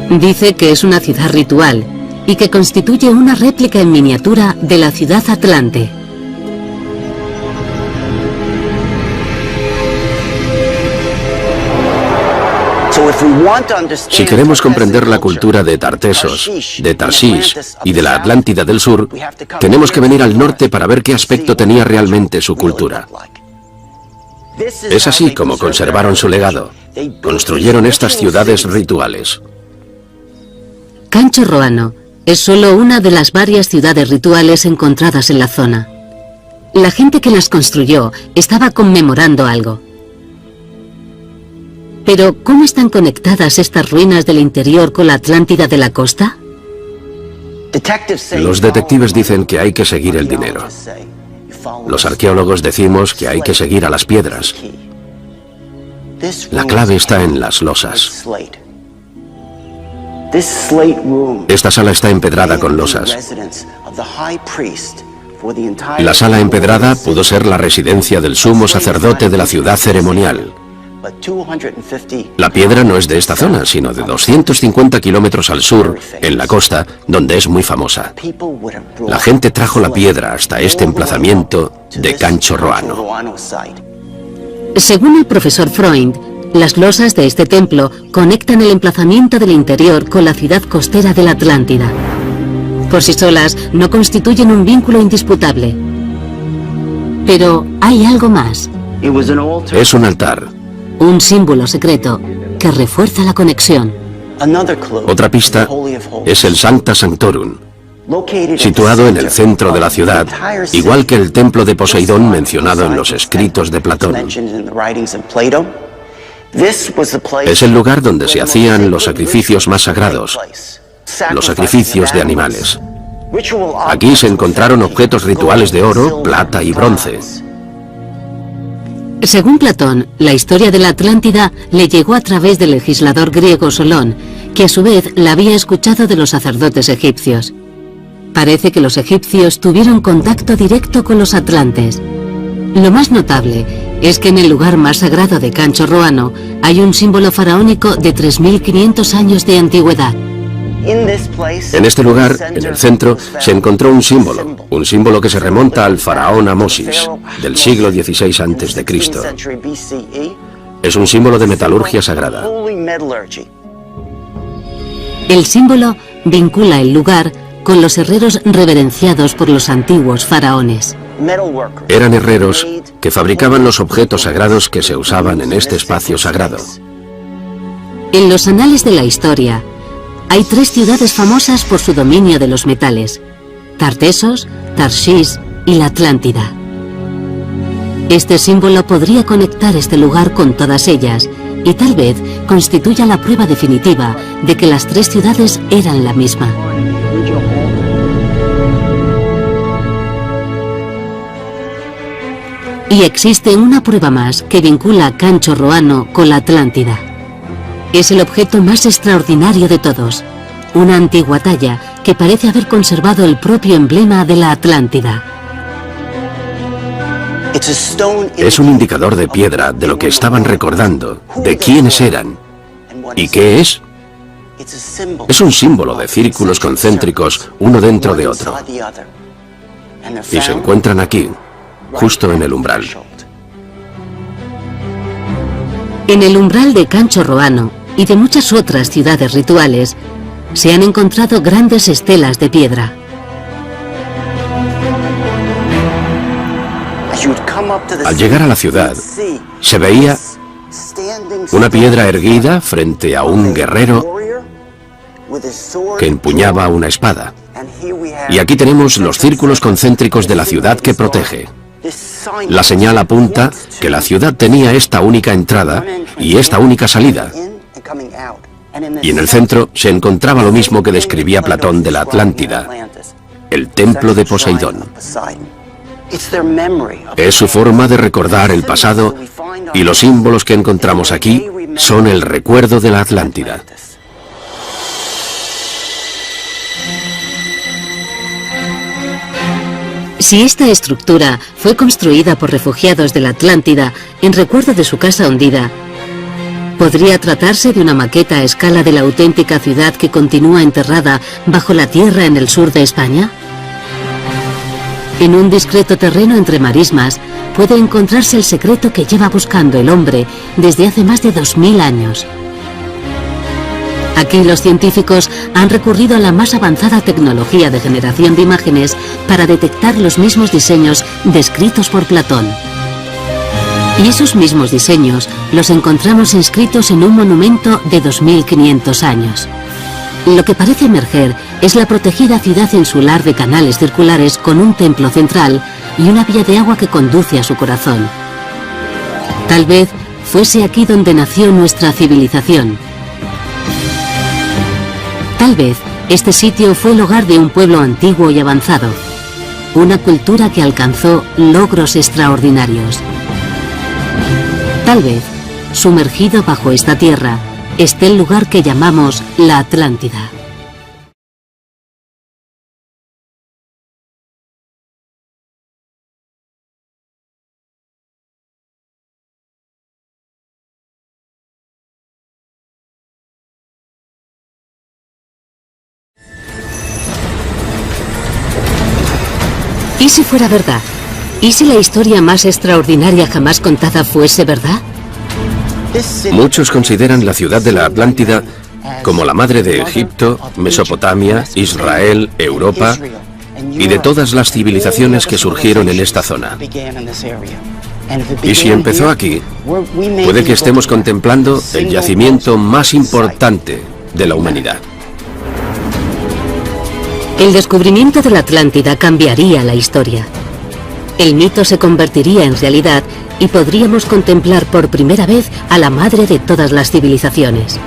Dice que es una ciudad ritual y que constituye una réplica en miniatura de la ciudad Atlante. Si queremos comprender la cultura de Tartesos, de Tarshish y de la Atlántida del Sur, tenemos que venir al norte para ver qué aspecto tenía realmente su cultura. Es así como conservaron su legado. Construyeron estas ciudades rituales. Cancho Roano es solo una de las varias ciudades rituales encontradas en la zona. La gente que las construyó estaba conmemorando algo. Pero, ¿cómo están conectadas estas ruinas del interior con la Atlántida de la costa? Los detectives dicen que hay que seguir el dinero. Los arqueólogos decimos que hay que seguir a las piedras. La clave está en las losas. Esta sala está empedrada con losas. La sala empedrada pudo ser la residencia del sumo sacerdote de la ciudad ceremonial. La piedra no es de esta zona, sino de 250 kilómetros al sur, en la costa, donde es muy famosa. La gente trajo la piedra hasta este emplazamiento de Cancho Roano. Según el profesor Freund, las losas de este templo conectan el emplazamiento del interior con la ciudad costera de la Atlántida. Por sí solas no constituyen un vínculo indisputable. Pero hay algo más. Es un altar. Un símbolo secreto que refuerza la conexión. Otra pista es el Sancta Sanctorum, situado en el centro de la ciudad, igual que el templo de Poseidón mencionado en los escritos de Platón. Es el lugar donde se hacían los sacrificios más sagrados, los sacrificios de animales. Aquí se encontraron objetos rituales de oro, plata y bronce. Según Platón, la historia de la Atlántida le llegó a través del legislador griego Solón, que a su vez la había escuchado de los sacerdotes egipcios. Parece que los egipcios tuvieron contacto directo con los atlantes. Lo más notable es que en el lugar más sagrado de Cancho Roano hay un símbolo faraónico de 3.500 años de antigüedad. En este lugar, en el centro, se encontró un símbolo que se remonta al faraón Amosis, del siglo XVI a.C. Es un símbolo de metalurgia sagrada. El símbolo vincula el lugar con los herreros reverenciados por los antiguos faraones. Eran herreros que fabricaban los objetos sagrados que se usaban en este espacio sagrado. En los anales de la historia, hay 3 ciudades famosas por su dominio de los metales: Tartesos, Tarshish y la Atlántida. Este símbolo podría conectar este lugar con todas ellas y tal vez constituya la prueba definitiva de que las 3 ciudades eran la misma. Y existe una prueba más que vincula a Cancho Roano con la Atlántida. Es el objeto más extraordinario de todos, una antigua talla que parece haber conservado el propio emblema de la Atlántida. Es un indicador de piedra de lo que estaban recordando, de quiénes eran. ¿Y qué es? Es un símbolo de círculos concéntricos uno dentro de otro. Y se encuentran aquí, justo en el umbral. En el umbral de Cancho Roano y de muchas otras ciudades rituales, se han encontrado grandes estelas de piedra. Al llegar a la ciudad, se veía una piedra erguida frente a un guerrero que empuñaba una espada. Y aquí tenemos los círculos concéntricos de la ciudad que protege. La señal apunta que la ciudad tenía esta única entrada y esta única salida. Y en el centro se encontraba lo mismo que describía Platón de la Atlántida, el templo de Poseidón. Es su forma de recordar el pasado y los símbolos que encontramos aquí son el recuerdo de la Atlántida. Si esta estructura fue construida por refugiados de la Atlántida en recuerdo de su casa hundida, ¿podría tratarse de una maqueta a escala de la auténtica ciudad que continúa enterrada bajo la tierra en el sur de España? En un discreto terreno entre marismas puede encontrarse el secreto que lleva buscando el hombre desde hace más de 2000 años. Aquí los científicos han recurrido a la más avanzada tecnología de generación de imágenes para detectar los mismos diseños descritos por Platón. Y esos mismos diseños los encontramos inscritos en un monumento de 2500 años. Lo que parece emerger es la protegida ciudad insular de canales circulares con un templo central y una vía de agua que conduce a su corazón. Tal vez fuese aquí donde nació nuestra civilización. Tal vez este sitio fue el hogar de un pueblo antiguo y avanzado, una cultura que alcanzó logros extraordinarios. Tal vez, sumergido bajo esta tierra, esté el lugar que llamamos la Atlántida. ¿Y si fuera verdad? ¿Y si la historia más extraordinaria jamás contada fuese verdad? Muchos consideran la ciudad de la Atlántida como la madre de Egipto, Mesopotamia, Israel, Europa y de todas las civilizaciones que surgieron en esta zona. Y si empezó aquí, puede que estemos contemplando el yacimiento más importante de la humanidad. El descubrimiento de la Atlántida cambiaría la historia. el mito se convertiría en realidad y podríamos contemplar por primera vez a la madre de todas las civilizaciones.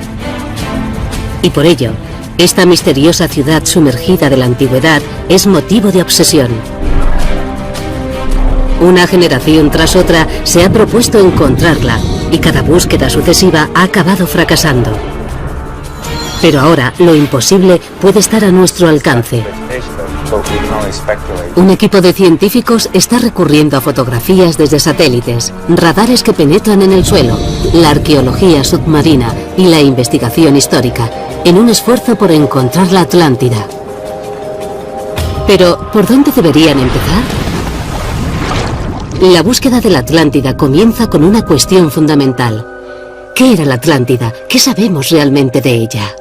Y por ello, esta misteriosa ciudad sumergida de la antigüedad es motivo de obsesión. Una generación tras otra se ha propuesto encontrarla y cada búsqueda sucesiva ha acabado fracasando. Pero ahora lo imposible puede estar a nuestro alcance. Un equipo de científicos está recurriendo a fotografías desde satélites, radares que penetran en el suelo, la arqueología submarina y la investigación histórica, en un esfuerzo por encontrar la Atlántida. Pero, ¿por dónde deberían empezar? La búsqueda de la Atlántida comienza con una cuestión fundamental. ¿Qué era la Atlántida? ¿Qué sabemos realmente de ella?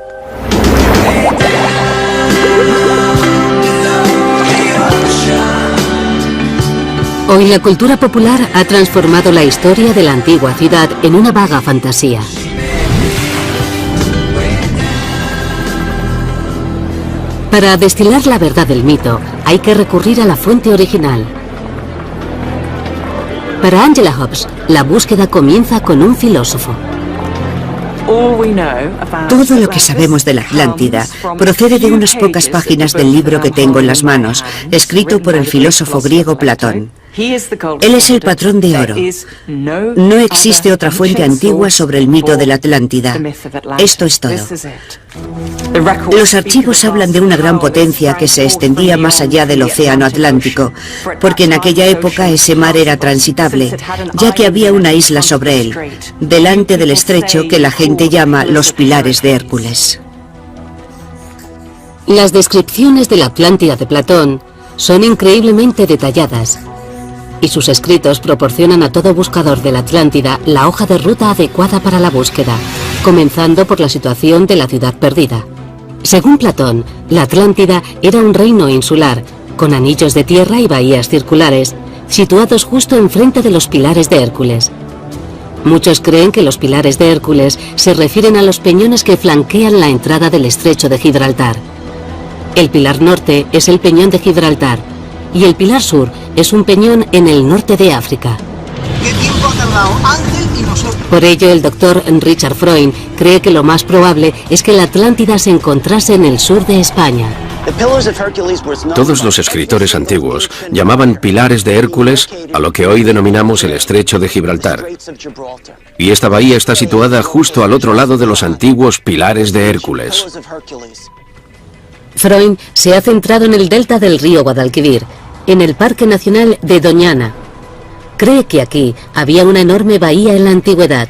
Hoy la cultura popular ha transformado la historia de la antigua ciudad en una vaga fantasía. Para destilar la verdad del mito, hay que recurrir a la fuente original. Para Angela Hobbs, la búsqueda comienza con un filósofo. Todo lo que sabemos de la Atlántida procede de unas pocas páginas del libro que tengo en las manos, escrito por el filósofo griego Platón. Él es el patrón de oro. No existe otra fuente antigua sobre el mito de la Atlántida. Esto es todo. Los archivos hablan de una gran potencia que se extendía más allá del océano Atlántico, porque en aquella época ese mar era transitable, ya que había una isla sobre él, delante del estrecho que la gente llama los Pilares de Hércules. Las descripciones de la Atlántida de Platón son increíblemente detalladas, y sus escritos proporcionan a todo buscador de la Atlántida la hoja de ruta adecuada para la búsqueda, comenzando por la situación de la ciudad perdida. Según Platón, la Atlántida era un reino insular, con anillos de tierra y bahías circulares, situados justo enfrente de los Pilares de Hércules. Muchos creen que los Pilares de Hércules se refieren a los peñones que flanquean la entrada del estrecho de Gibraltar. El pilar norte es el peñón de Gibraltar, y el pilar sur es un peñón en el norte de África. Por ello, el doctor Richard Freund cree que lo más probable es que la Atlántida se encontrase en el sur de España. Todos los escritores antiguos llamaban Pilares de Hércules a lo que hoy denominamos el estrecho de Gibraltar. Y esta bahía está situada justo al otro lado de los antiguos Pilares de Hércules. Freund se ha centrado en el delta del río Guadalquivir, en el Parque Nacional de Doñana. Cree que aquí había una enorme bahía en la antigüedad.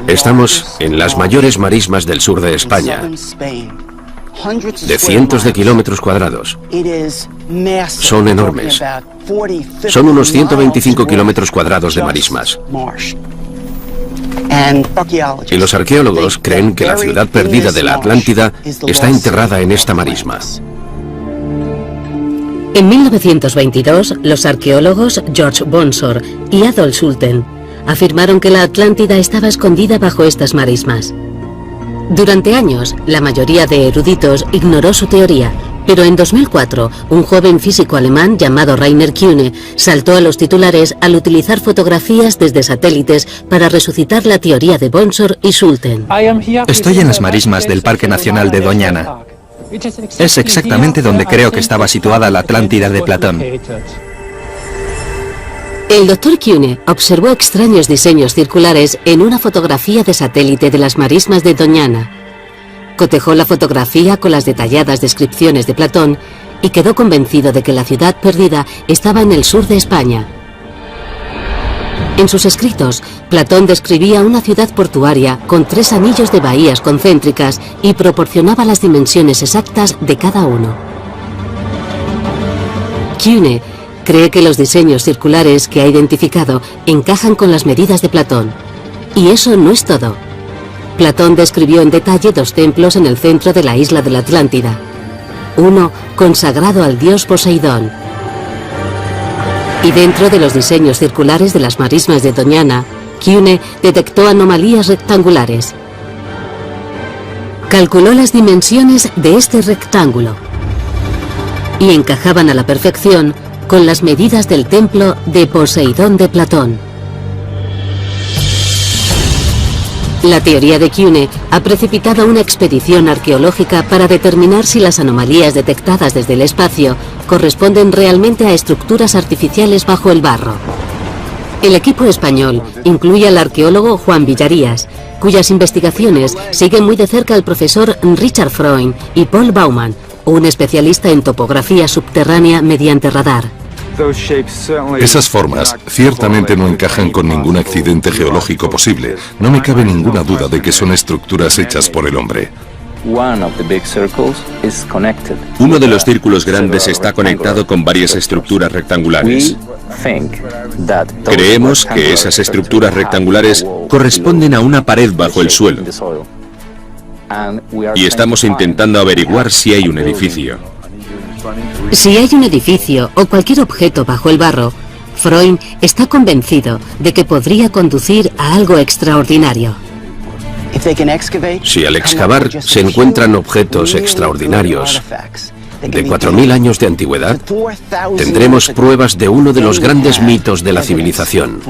Estamos en las mayores marismas del sur de España, de cientos de kilómetros cuadrados. Son enormes. Son unos 125 kilómetros cuadrados de marismas. Y los arqueólogos creen que la ciudad perdida de la Atlántida está enterrada en esta marisma. En 1922, los arqueólogos George Bonsor y Adolf Schulten afirmaron que la Atlántida estaba escondida bajo estas marismas. Durante años, la mayoría de eruditos ignoró su teoría, pero en 2004, un joven físico alemán llamado Rainer Kühne saltó a los titulares al utilizar fotografías desde satélites para resucitar la teoría de Bonsor y Schulten. Estoy en las marismas del Parque Nacional de Doñana. Es exactamente donde creo que estaba situada la Atlántida de Platón. El doctor Kühne observó extraños diseños circulares en una fotografía de satélite de las marismas de Doñana. Cotejó la fotografía con las detalladas descripciones de Platón y quedó convencido de que la ciudad perdida estaba en el sur de España. En sus escritos, Platón describía una ciudad portuaria con 3 anillos de bahías concéntricas y proporcionaba las dimensiones exactas de cada uno. Kühne cree que los diseños circulares que ha identificado encajan con las medidas de Platón. Y eso no es todo. Platón describió en detalle 2 templos en el centro de la isla de la Atlántida. Uno consagrado al dios Poseidón. Y dentro de los diseños circulares de las marismas de Doñana, Kühne detectó anomalías rectangulares. Calculó las dimensiones de este rectángulo. y encajaban a la perfección con las medidas del templo de Poseidón de Platón. La teoría de Kuhne ha precipitado una expedición arqueológica para determinar si las anomalías detectadas desde el espacio corresponden realmente a estructuras artificiales bajo el barro. El equipo español incluye al arqueólogo Juan Villarías, cuyas investigaciones siguen muy de cerca el profesor Richard Freund y Paul Baumann, un especialista en topografía subterránea mediante radar. Esas formas ciertamente no encajan con ningún accidente geológico posible. No me cabe ninguna duda de que son estructuras hechas por el hombre. Uno de los círculos grandes está conectado con varias estructuras rectangulares. Creemos que esas estructuras rectangulares corresponden a una pared bajo el suelo. Y estamos intentando averiguar si hay un edificio. Si hay un edificio o cualquier objeto bajo el barro, Freund está convencido de que podría conducir a algo extraordinario. Si al excavar se encuentran objetos extraordinarios de 4.000 años de antigüedad, tendremos pruebas de uno de los grandes mitos de la civilización.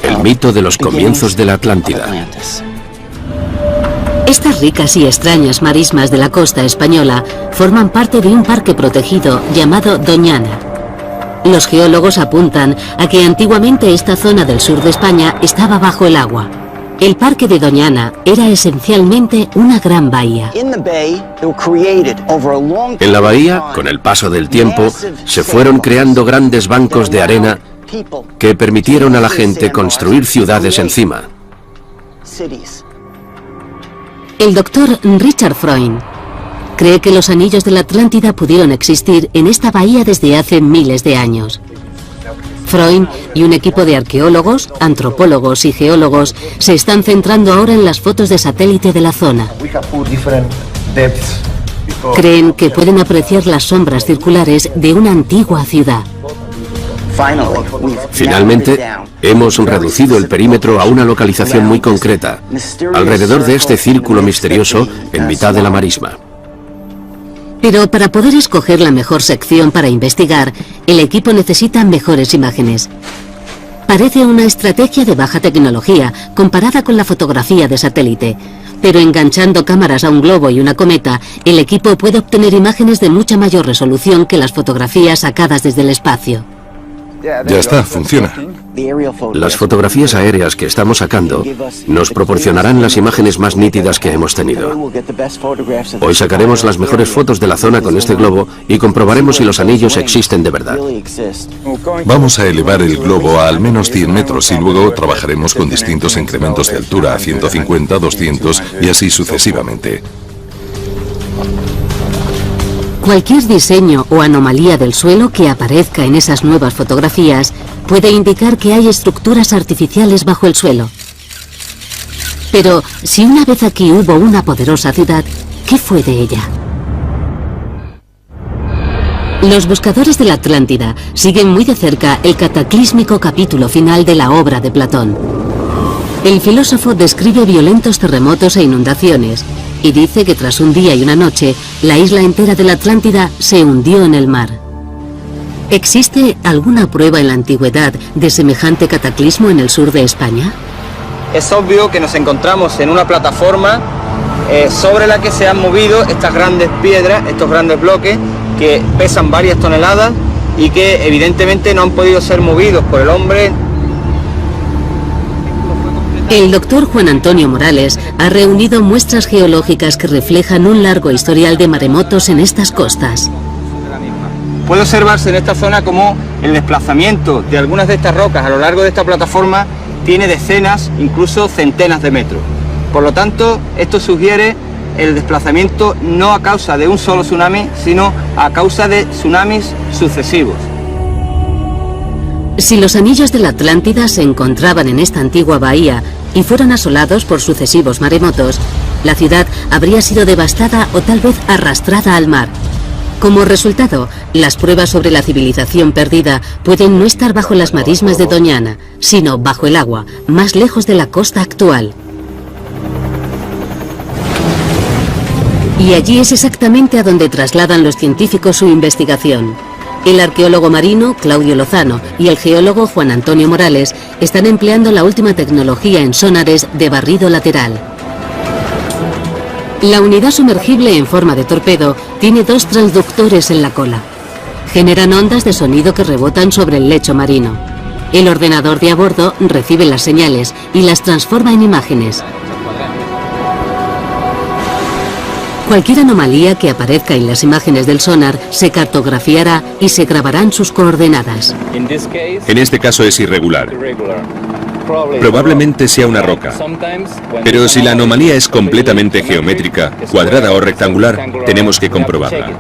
El mito de los comienzos de la Atlántida. Estas ricas y extrañas marismas de la costa española forman parte de un parque protegido llamado Doñana. Los geólogos apuntan a que antiguamente esta zona del sur de España estaba bajo el agua. El parque de Doñana era esencialmente una gran bahía. En la bahía, con el paso del tiempo, se fueron creando grandes bancos de arena que permitieron a la gente construir ciudades encima. El doctor Richard Freund cree que los anillos de la Atlántida pudieron existir en esta bahía desde hace miles de años. Freund y un equipo de arqueólogos, antropólogos y geólogos se están centrando ahora en las fotos de satélite de la zona. Creen que pueden apreciar las sombras circulares de una antigua ciudad. Finalmente, hemos reducido el perímetro a una localización muy concreta, alrededor de este círculo misterioso en mitad de la marisma. Pero para poder escoger la mejor sección para investigar, el equipo necesita mejores imágenes. Parece una estrategia de baja tecnología comparada con la fotografía de satélite, pero enganchando cámaras a un globo y una cometa, el equipo puede obtener imágenes de mucha mayor resolución que las fotografías sacadas desde el espacio. Ya está, funciona. Las fotografías aéreas que estamos sacando nos proporcionarán las imágenes más nítidas que hemos tenido. Hoy sacaremos las mejores fotos de la zona con este globo y comprobaremos si los anillos existen de verdad. Vamos a elevar el globo a al menos 100 metros y luego trabajaremos con distintos incrementos de altura, a 150, 200 y así sucesivamente. Cualquier diseño o anomalía del suelo que aparezca en esas nuevas fotografías puede indicar que hay estructuras artificiales bajo el suelo. Pero si una vez aquí hubo una poderosa ciudad, ¿qué fue de ella? Los buscadores de la Atlántida siguen muy de cerca el cataclísmico capítulo final de la obra de Platón. El filósofo describe violentos terremotos e inundaciones y dice que tras un día y una noche, la isla entera de la Atlántida se hundió en el mar. ¿Existe alguna prueba en la antigüedad de semejante cataclismo en el sur de España? Es obvio que nos encontramos en una plataforma sobre la que se han movido estas grandes piedras, estos grandes bloques que pesan varias toneladas y que evidentemente no han podido ser movidos por el hombre. El doctor Juan Antonio Morales ha reunido muestras geológicas que reflejan un largo historial de maremotos en estas costas. Puede observarse en esta zona como el desplazamiento de algunas de estas rocas a lo largo de esta plataforma tiene decenas, incluso centenas de metros. Por lo tanto, esto sugiere el desplazamiento no a causa de un solo tsunami, sino a causa de tsunamis sucesivos. Si los anillos de la Atlántida se encontraban en esta antigua bahía y fueron asolados por sucesivos maremotos, la ciudad habría sido devastada o tal vez arrastrada al mar. Como resultado, las pruebas sobre la civilización perdida pueden no estar bajo las marismas de Doñana, sino bajo el agua, más lejos de la costa actual. Y allí es exactamente a donde trasladan los científicos su investigación. El arqueólogo marino, Claudio Lozano, y el geólogo Juan Antonio Morales están empleando la última tecnología en sonares de barrido lateral. La unidad sumergible en forma de torpedo tiene 2 transductores en la cola. Generan ondas de sonido que rebotan sobre el lecho marino. El ordenador de a bordo recibe las señales y las transforma en imágenes. Cualquier anomalía que aparezca en las imágenes del sonar se cartografiará y se grabarán sus coordenadas. En este caso es irregular. Probablemente sea una roca. Pero si la anomalía es completamente geométrica, cuadrada o rectangular, tenemos que comprobarla.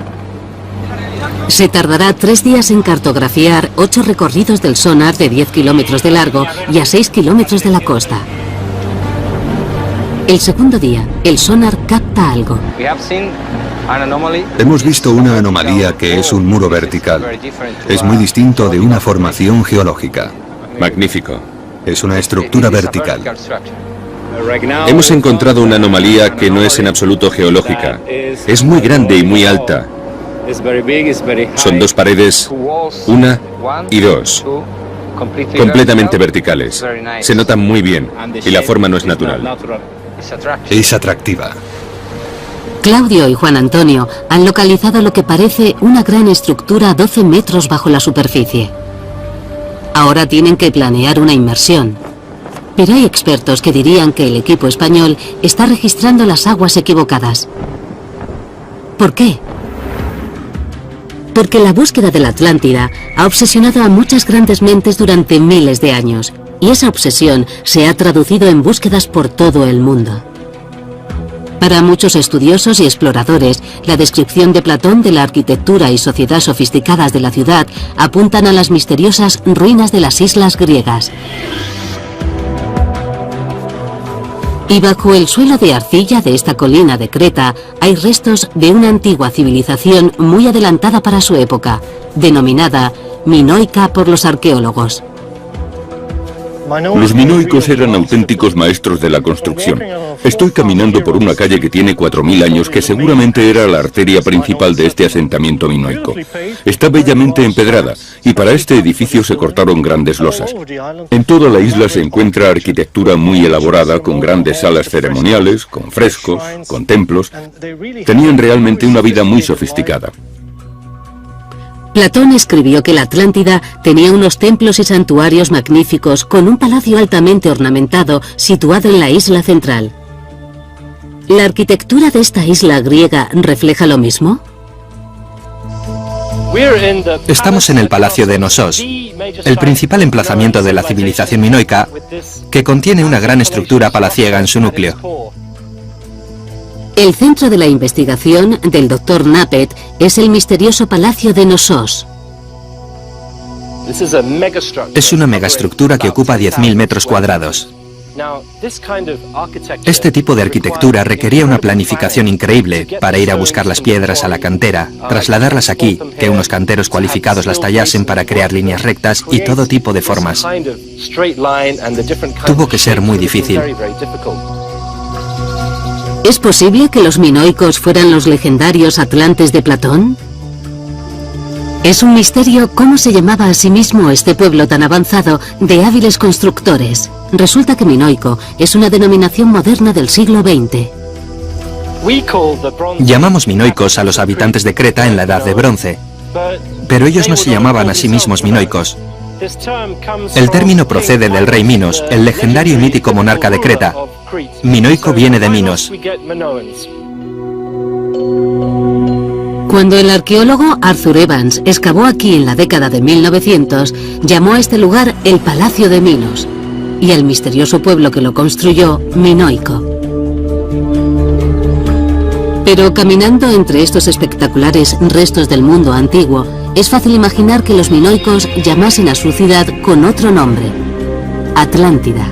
Se tardará 3 días en cartografiar 8 recorridos del sonar de 10 kilómetros de largo y a 6 kilómetros de la costa. El segundo día, el sonar capta algo. Hemos visto una anomalía que es un muro vertical. Es muy distinto de una formación geológica. Magnífico. Es una estructura vertical. Hemos encontrado una anomalía que no es en absoluto geológica. Es muy grande y muy alta. Son 2 paredes, 1 y 2, completamente verticales. Se notan muy bien y la forma no es natural. Es atractiva. Claudio y Juan Antonio han localizado lo que parece una gran estructura a 12 metros bajo la superficie. Ahora tienen que planear una inmersión. Pero hay expertos que dirían que el equipo español está registrando las aguas equivocadas. ¿Por qué? Porque la búsqueda de la Atlántida ha obsesionado a muchas grandes mentes durante miles de años, y esa obsesión se ha traducido en búsquedas por todo el mundo. Para muchos estudiosos y exploradores, la descripción de Platón de la arquitectura y sociedad sofisticadas de la ciudad apuntan a las misteriosas ruinas de las islas griegas. Y bajo el suelo de arcilla de esta colina de Creta hay restos de una antigua civilización muy adelantada para su época, denominada minoica por los arqueólogos. Los minoicos eran auténticos maestros de la construcción. Estoy caminando por una calle que tiene 4000 años, que seguramente era la arteria principal de este asentamiento minoico. Está bellamente empedrada, y para este edificio se cortaron grandes losas. En toda la isla se encuentra arquitectura muy elaborada, con grandes salas ceremoniales, con frescos, con templos. Tenían realmente una vida muy sofisticada. Platón escribió que la Atlántida tenía unos templos y santuarios magníficos con un palacio altamente ornamentado situado en la isla central. ¿La arquitectura de esta isla griega refleja lo mismo? Estamos en el Palacio de Knossos, el principal emplazamiento de la civilización minoica, que contiene una gran estructura palaciega en su núcleo. El centro de la investigación del Dr. Napet es el misterioso Palacio de Knossos. Es una megaestructura que ocupa 10.000 metros cuadrados. Este tipo de arquitectura requería una planificación increíble para ir a buscar las piedras a la cantera, trasladarlas aquí, que unos canteros cualificados las tallasen para crear líneas rectas y todo tipo de formas. Tuvo que ser muy difícil. ¿Es posible que los minoicos fueran los legendarios atlantes de Platón? Es un misterio cómo se llamaba a sí mismo este pueblo tan avanzado de hábiles constructores. Resulta que minoico es una denominación moderna del siglo XX. Llamamos minoicos a los habitantes de Creta en la Edad de Bronce, pero ellos no se llamaban a sí mismos minoicos. El término procede del rey Minos, el legendario y mítico monarca de Creta. Minoico viene de Minos. Cuando el arqueólogo Arthur Evans excavó aquí en la década de 1900, llamó a este lugar el Palacio de Minos, y al misterioso pueblo que lo construyó, minoico. Pero caminando entre estos espectaculares restos del mundo antiguo, es fácil imaginar que los minoicos llamasen a su ciudad con otro nombre, Atlántida.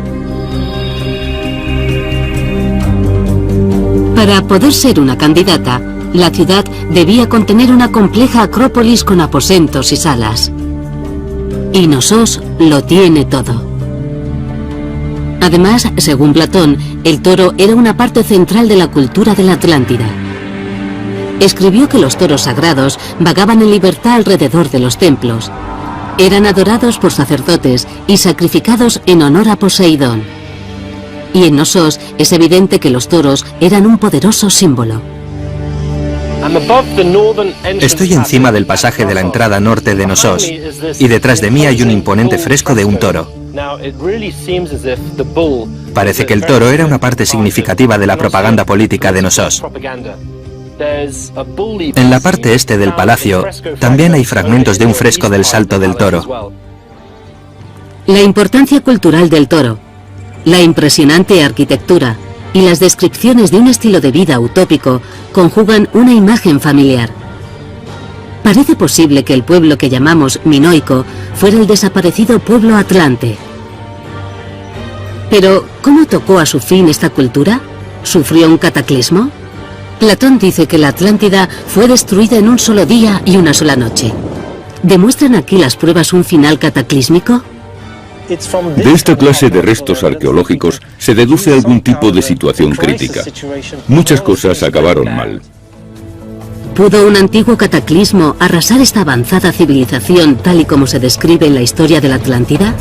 Para poder ser una candidata, la ciudad debía contener una compleja acrópolis con aposentos y salas. Y Knossos lo tiene todo. Además, según Platón, el toro era una parte central de la cultura de la Atlántida. escribió que los toros sagrados vagaban en libertad alrededor de los templos. Eran adorados por sacerdotes y sacrificados en honor a Poseidón. Y en Knossos es evidente que los toros eran un poderoso símbolo. Estoy encima del pasaje de la entrada norte de Knossos, y detrás de mí hay un imponente fresco de un toro. Parece que el toro era una parte significativa de la propaganda política de Knossos. En la parte este del palacio también hay fragmentos de un fresco del Salto del Toro. La importancia cultural del toro, la impresionante arquitectura y las descripciones de un estilo de vida utópico conjugan una imagen familiar. Parece posible que el pueblo que llamamos minoico fuera el desaparecido pueblo atlante. Pero, ¿cómo tocó a su fin esta cultura? ¿Sufrió un cataclismo? Platón dice que la Atlántida fue destruida en un solo día y una sola noche. ¿Demuestran aquí las pruebas un final cataclísmico? De esta clase de restos arqueológicos se deduce algún tipo de situación crítica. Muchas cosas acabaron mal. ¿Pudo un antiguo cataclismo arrasar esta avanzada civilización tal y como se describe en la historia de la Atlántida?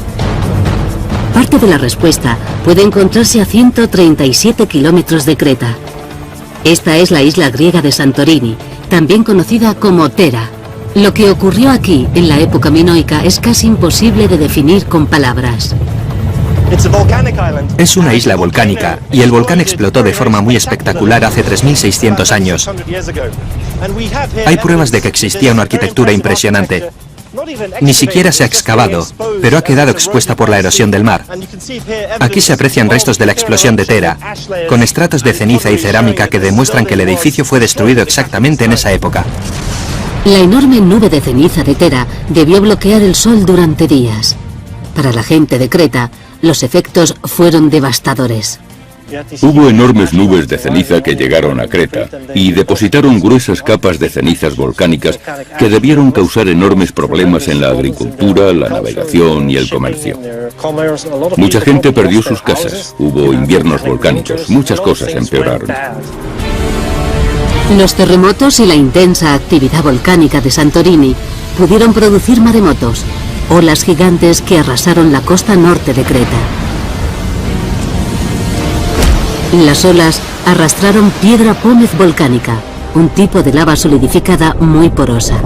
Parte de la respuesta puede encontrarse a 137 kilómetros de Creta. Esta es la isla griega de Santorini, también conocida como Thera. Lo que ocurrió aquí en la época minoica es casi imposible de definir con palabras. Es una isla volcánica, y el volcán explotó de forma muy espectacular hace 3600 años. Hay pruebas de que existía una arquitectura impresionante. Ni siquiera se ha excavado, pero ha quedado expuesta por la erosión del mar. Aquí se aprecian restos de la explosión de Thera, con estratos de ceniza y cerámica que demuestran que el edificio fue destruido exactamente en esa época. La enorme nube de ceniza de Thera debió bloquear el sol durante días. Para la gente de Creta, los efectos fueron devastadores. Hubo enormes nubes de ceniza que llegaron a Creta y depositaron gruesas capas de cenizas volcánicas que debieron causar enormes problemas en la agricultura, la navegación y el comercio. Mucha gente perdió sus casas, hubo inviernos volcánicos, muchas cosas empeoraron. Los terremotos y la intensa actividad volcánica de Santorini pudieron producir maremotos, olas gigantes que arrasaron la costa norte de Creta. Las olas arrastraron piedra pómez volcánica, un tipo de lava solidificada muy porosa.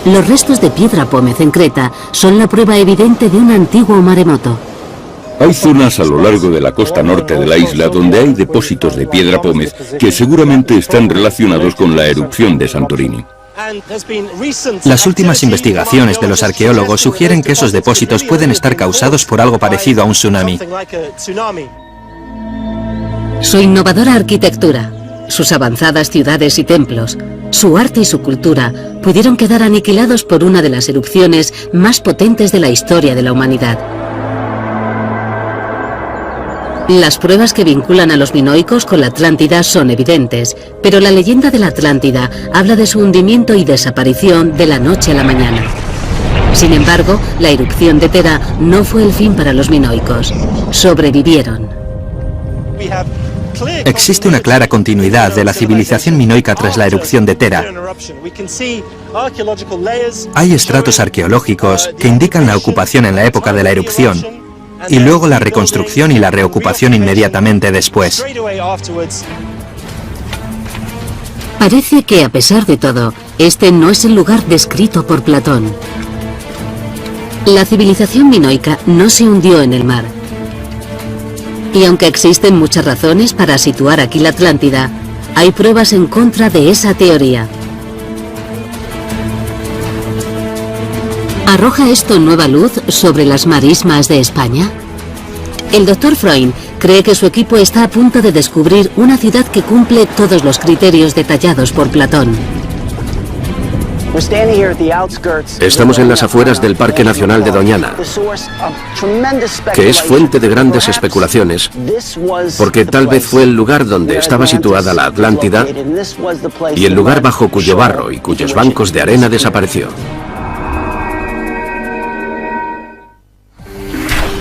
Los restos de piedra pómez en Creta son la prueba evidente de un antiguo maremoto. Hay zonas a lo largo de la costa norte de la isla donde hay depósitos de piedra pómez que seguramente están relacionados con la erupción de Santorini. Las últimas investigaciones de los arqueólogos sugieren que esos depósitos pueden estar causados por algo parecido a un tsunami. Su innovadora arquitectura, sus avanzadas ciudades y templos, su arte y su cultura pudieron quedar aniquilados por una de las erupciones más potentes de la historia de la humanidad. Las pruebas que vinculan a los minoicos con la Atlántida son evidentes, pero la leyenda de la Atlántida habla de su hundimiento y desaparición de la noche a la mañana. Sin embargo, la erupción de Thera no fue el fin para los minoicos. Sobrevivieron. Existe una clara continuidad de la civilización minoica tras la erupción de Thera. Hay estratos arqueológicos que indican la ocupación en la época de la erupción, y luego la reconstrucción y la reocupación inmediatamente después. Parece que, a pesar de todo, este no es el lugar descrito por Platón. La civilización minoica no se hundió en el mar. Y aunque existen muchas razones para situar aquí la Atlántida, hay pruebas en contra de esa teoría. ¿Arroja esto nueva luz sobre las marismas de España? El Dr. Freund cree que su equipo está a punto de descubrir una ciudad que cumple todos los criterios detallados por Platón. Estamos en las afueras del Parque Nacional de Doñana, que es fuente de grandes especulaciones, porque tal vez fue el lugar donde estaba situada la Atlántida y el lugar bajo cuyo barro y cuyos bancos de arena desapareció.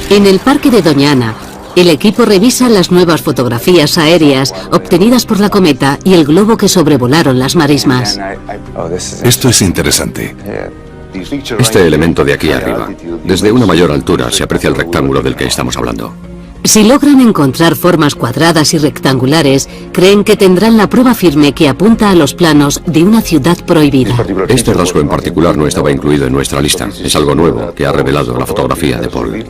En el Parque de Doñana, El equipo revisa las nuevas fotografías aéreas obtenidas por la cometa y el globo que sobrevolaron las marismas. Esto es interesante. Este elemento de aquí arriba, desde una mayor altura se aprecia el rectángulo del que estamos hablando. Si logran encontrar formas cuadradas y rectangulares, creen que tendrán la prueba firme que apunta a los planos de una ciudad prohibida. Este rasgo en particular no estaba incluido en nuestra lista. Es algo nuevo que ha revelado la fotografía de Paul.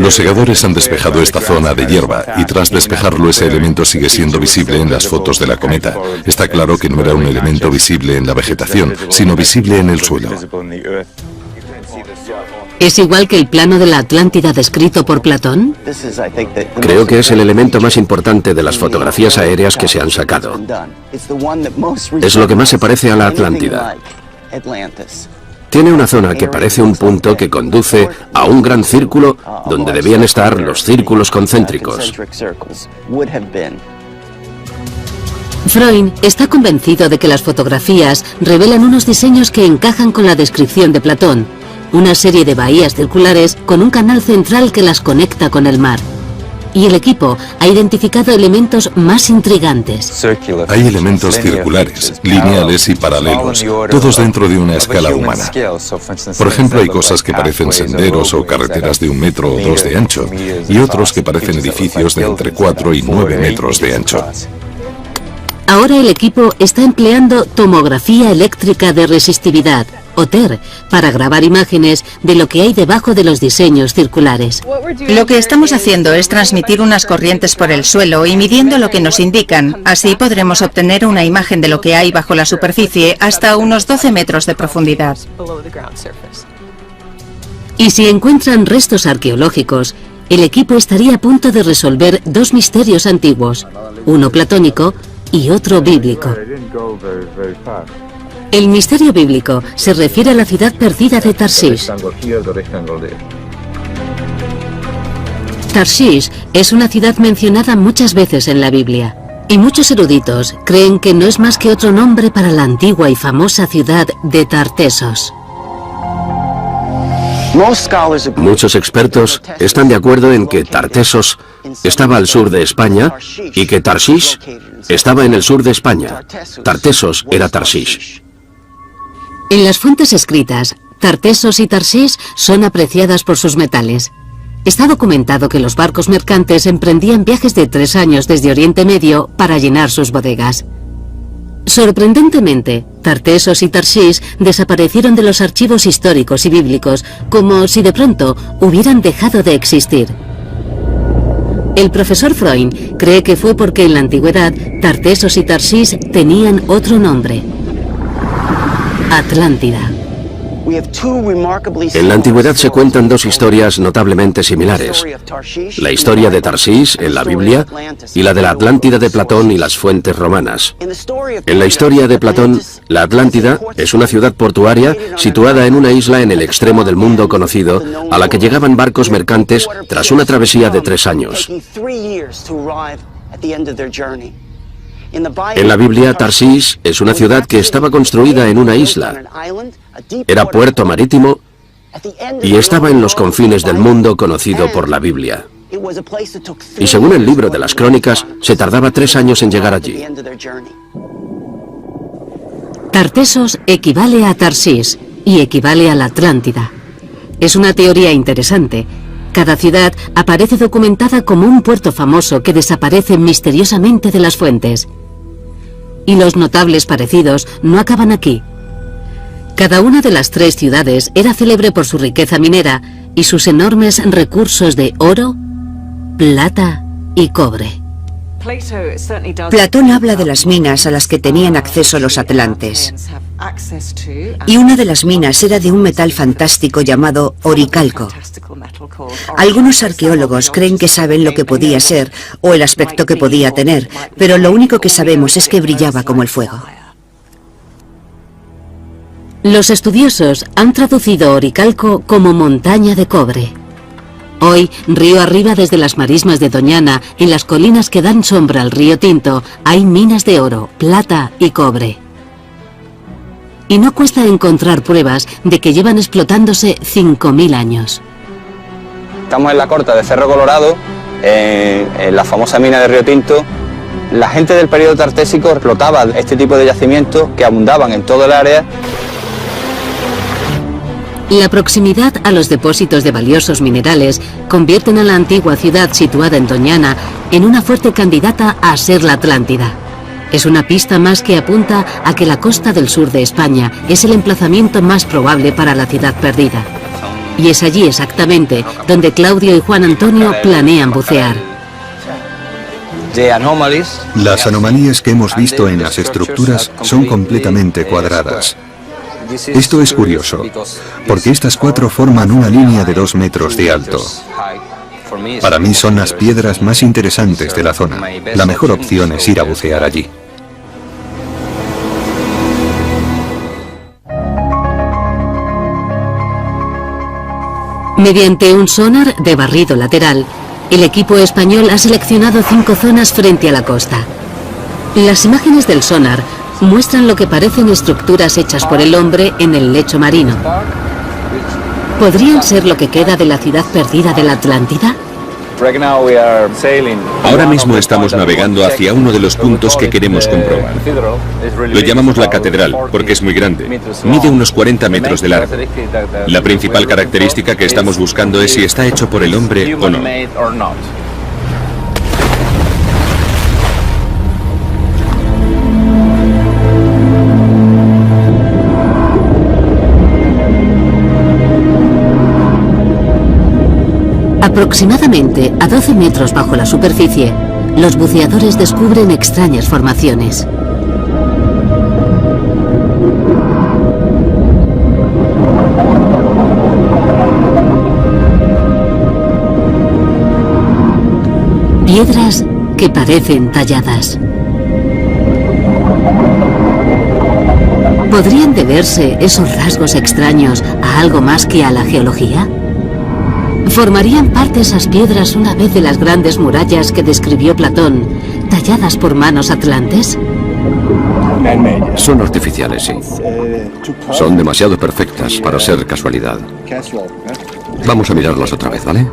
Los segadores han despejado esta zona de hierba y tras despejarlo ese elemento sigue siendo visible en las fotos de la cometa. Está claro que no era un elemento visible en la vegetación, sino visible en el suelo. ¿Es igual que el plano de la Atlántida descrito por Platón? Creo que es el elemento más importante de las fotografías aéreas que se han sacado. Es lo que más se parece a la Atlántida. Tiene una zona que parece un punto que conduce a un gran círculo donde debían estar los círculos concéntricos. Freund está convencido de que las fotografías revelan unos diseños que encajan con la descripción de Platón, una serie de bahías circulares con un canal central que las conecta con el mar. Y el equipo ha identificado elementos más intrigantes. Hay elementos circulares, lineales y paralelos, todos dentro de una escala humana. Por ejemplo, hay cosas que parecen senderos o carreteras de 1 metro o 2 de ancho, y otros que parecen edificios de entre 4 y 9 metros de ancho. Ahora el equipo está empleando tomografía eléctrica de resistividad, o TER, para grabar imágenes de lo que hay debajo de los diseños circulares. Lo que estamos haciendo es transmitir unas corrientes por el suelo y midiendo lo que nos indican. Así podremos obtener una imagen de lo que hay bajo la superficie hasta unos 12 metros de profundidad. Y si encuentran restos arqueológicos, el equipo estaría a punto de resolver 2 misterios antiguos, uno platónico y otro bíblico. El misterio bíblico se refiere a la ciudad perdida de Tarshish. Tarshish es una ciudad mencionada muchas veces en la Biblia, y muchos eruditos creen que no es más que otro nombre para la antigua y famosa ciudad de Tartesos. Muchos expertos están de acuerdo en que Tartesos estaba al sur de España y que Tarshish estaba en el sur de España. Tartesos era Tarshish. En las fuentes escritas, Tartesos y Tarshish son apreciadas por sus metales. Está documentado que los barcos mercantes emprendían viajes de 3 años desde Oriente Medio para llenar sus bodegas. Sorprendentemente, Tartesos y Tarshish desaparecieron de los archivos históricos y bíblicos, como si de pronto hubieran dejado de existir. El profesor Freund cree que fue porque en la antigüedad Tartesos y Tarshish tenían otro nombre: Atlántida. En la antigüedad se cuentan 2 historias notablemente similares. La historia de Tarshish en la Biblia y la de la Atlántida de Platón y las fuentes romanas. En la historia de Platón, la Atlántida es una ciudad portuaria situada en una isla en el extremo del mundo conocido a la que llegaban barcos mercantes tras una travesía de 3 años. En la Biblia, Tarshish es una ciudad que estaba construida en una isla. Era puerto marítimo y estaba en los confines del mundo conocido por la Biblia. Y según el libro de las Crónicas, se tardaba 3 años en llegar allí. Tartesos equivale a Tarshish y equivale a la Atlántida. Es una teoría interesante. Cada ciudad aparece documentada como un puerto famoso que desaparece misteriosamente de las fuentes. Y los notables parecidos no acaban aquí. Cada una de las 3 ciudades era célebre por su riqueza minera y sus enormes recursos de oro, plata y cobre. Platón habla de las minas a las que tenían acceso los atlantes. Y una de las minas era de un metal fantástico llamado oricalco. Algunos arqueólogos creen que saben lo que podía ser o el aspecto que podía tener, pero lo único que sabemos es que brillaba como el fuego. Los estudiosos han traducido oricalco como montaña de cobre. Hoy, río arriba desde las marismas de Doñana, en las colinas que dan sombra al río Tinto, hay minas de oro, plata y cobre. Y no cuesta encontrar pruebas de que llevan explotándose 5000 años. Estamos en la corta de Cerro Colorado, en la famosa mina de Río Tinto. La gente del periodo tartésico explotaba este tipo de yacimientos que abundaban en todo el área. La proximidad a los depósitos de valiosos minerales convierten a la antigua ciudad situada en Doñana en una fuerte candidata a ser la Atlántida. Es una pista más que apunta a que la costa del sur de España es el emplazamiento más probable para la ciudad perdida. Y es allí exactamente donde Claudio y Juan Antonio planean bucear. Las anomalías que hemos visto en las estructuras son completamente cuadradas. Esto es curioso, porque estas 4 forman una línea de 2 metros de alto. Para mí son las piedras más interesantes de la zona. La mejor opción es ir a bucear allí. Mediante un sonar de barrido lateral, el equipo español ha seleccionado 5 zonas frente a la costa. Las imágenes del sonar muestran lo que parecen estructuras hechas por el hombre en el lecho marino. ¿Podrían ser lo que queda de la ciudad perdida de la Atlántida? Ahora mismo estamos navegando hacia uno de los puntos que queremos comprobar. Lo llamamos la catedral porque es muy grande. Mide unos 40 metros de largo. La principal característica que estamos buscando es si está hecho por el hombre o no. Aproximadamente a 12 metros bajo la superficie, los buceadores descubren extrañas formaciones. Piedras que parecen talladas. ¿Podrían deberse esos rasgos extraños a algo más que a la geología? ¿Formarían parte esas piedras una vez de las grandes murallas que describió Platón, talladas por manos atlantes? Son artificiales, sí. Son demasiado perfectas para ser casualidad. Vamos a mirarlas otra vez, ¿vale?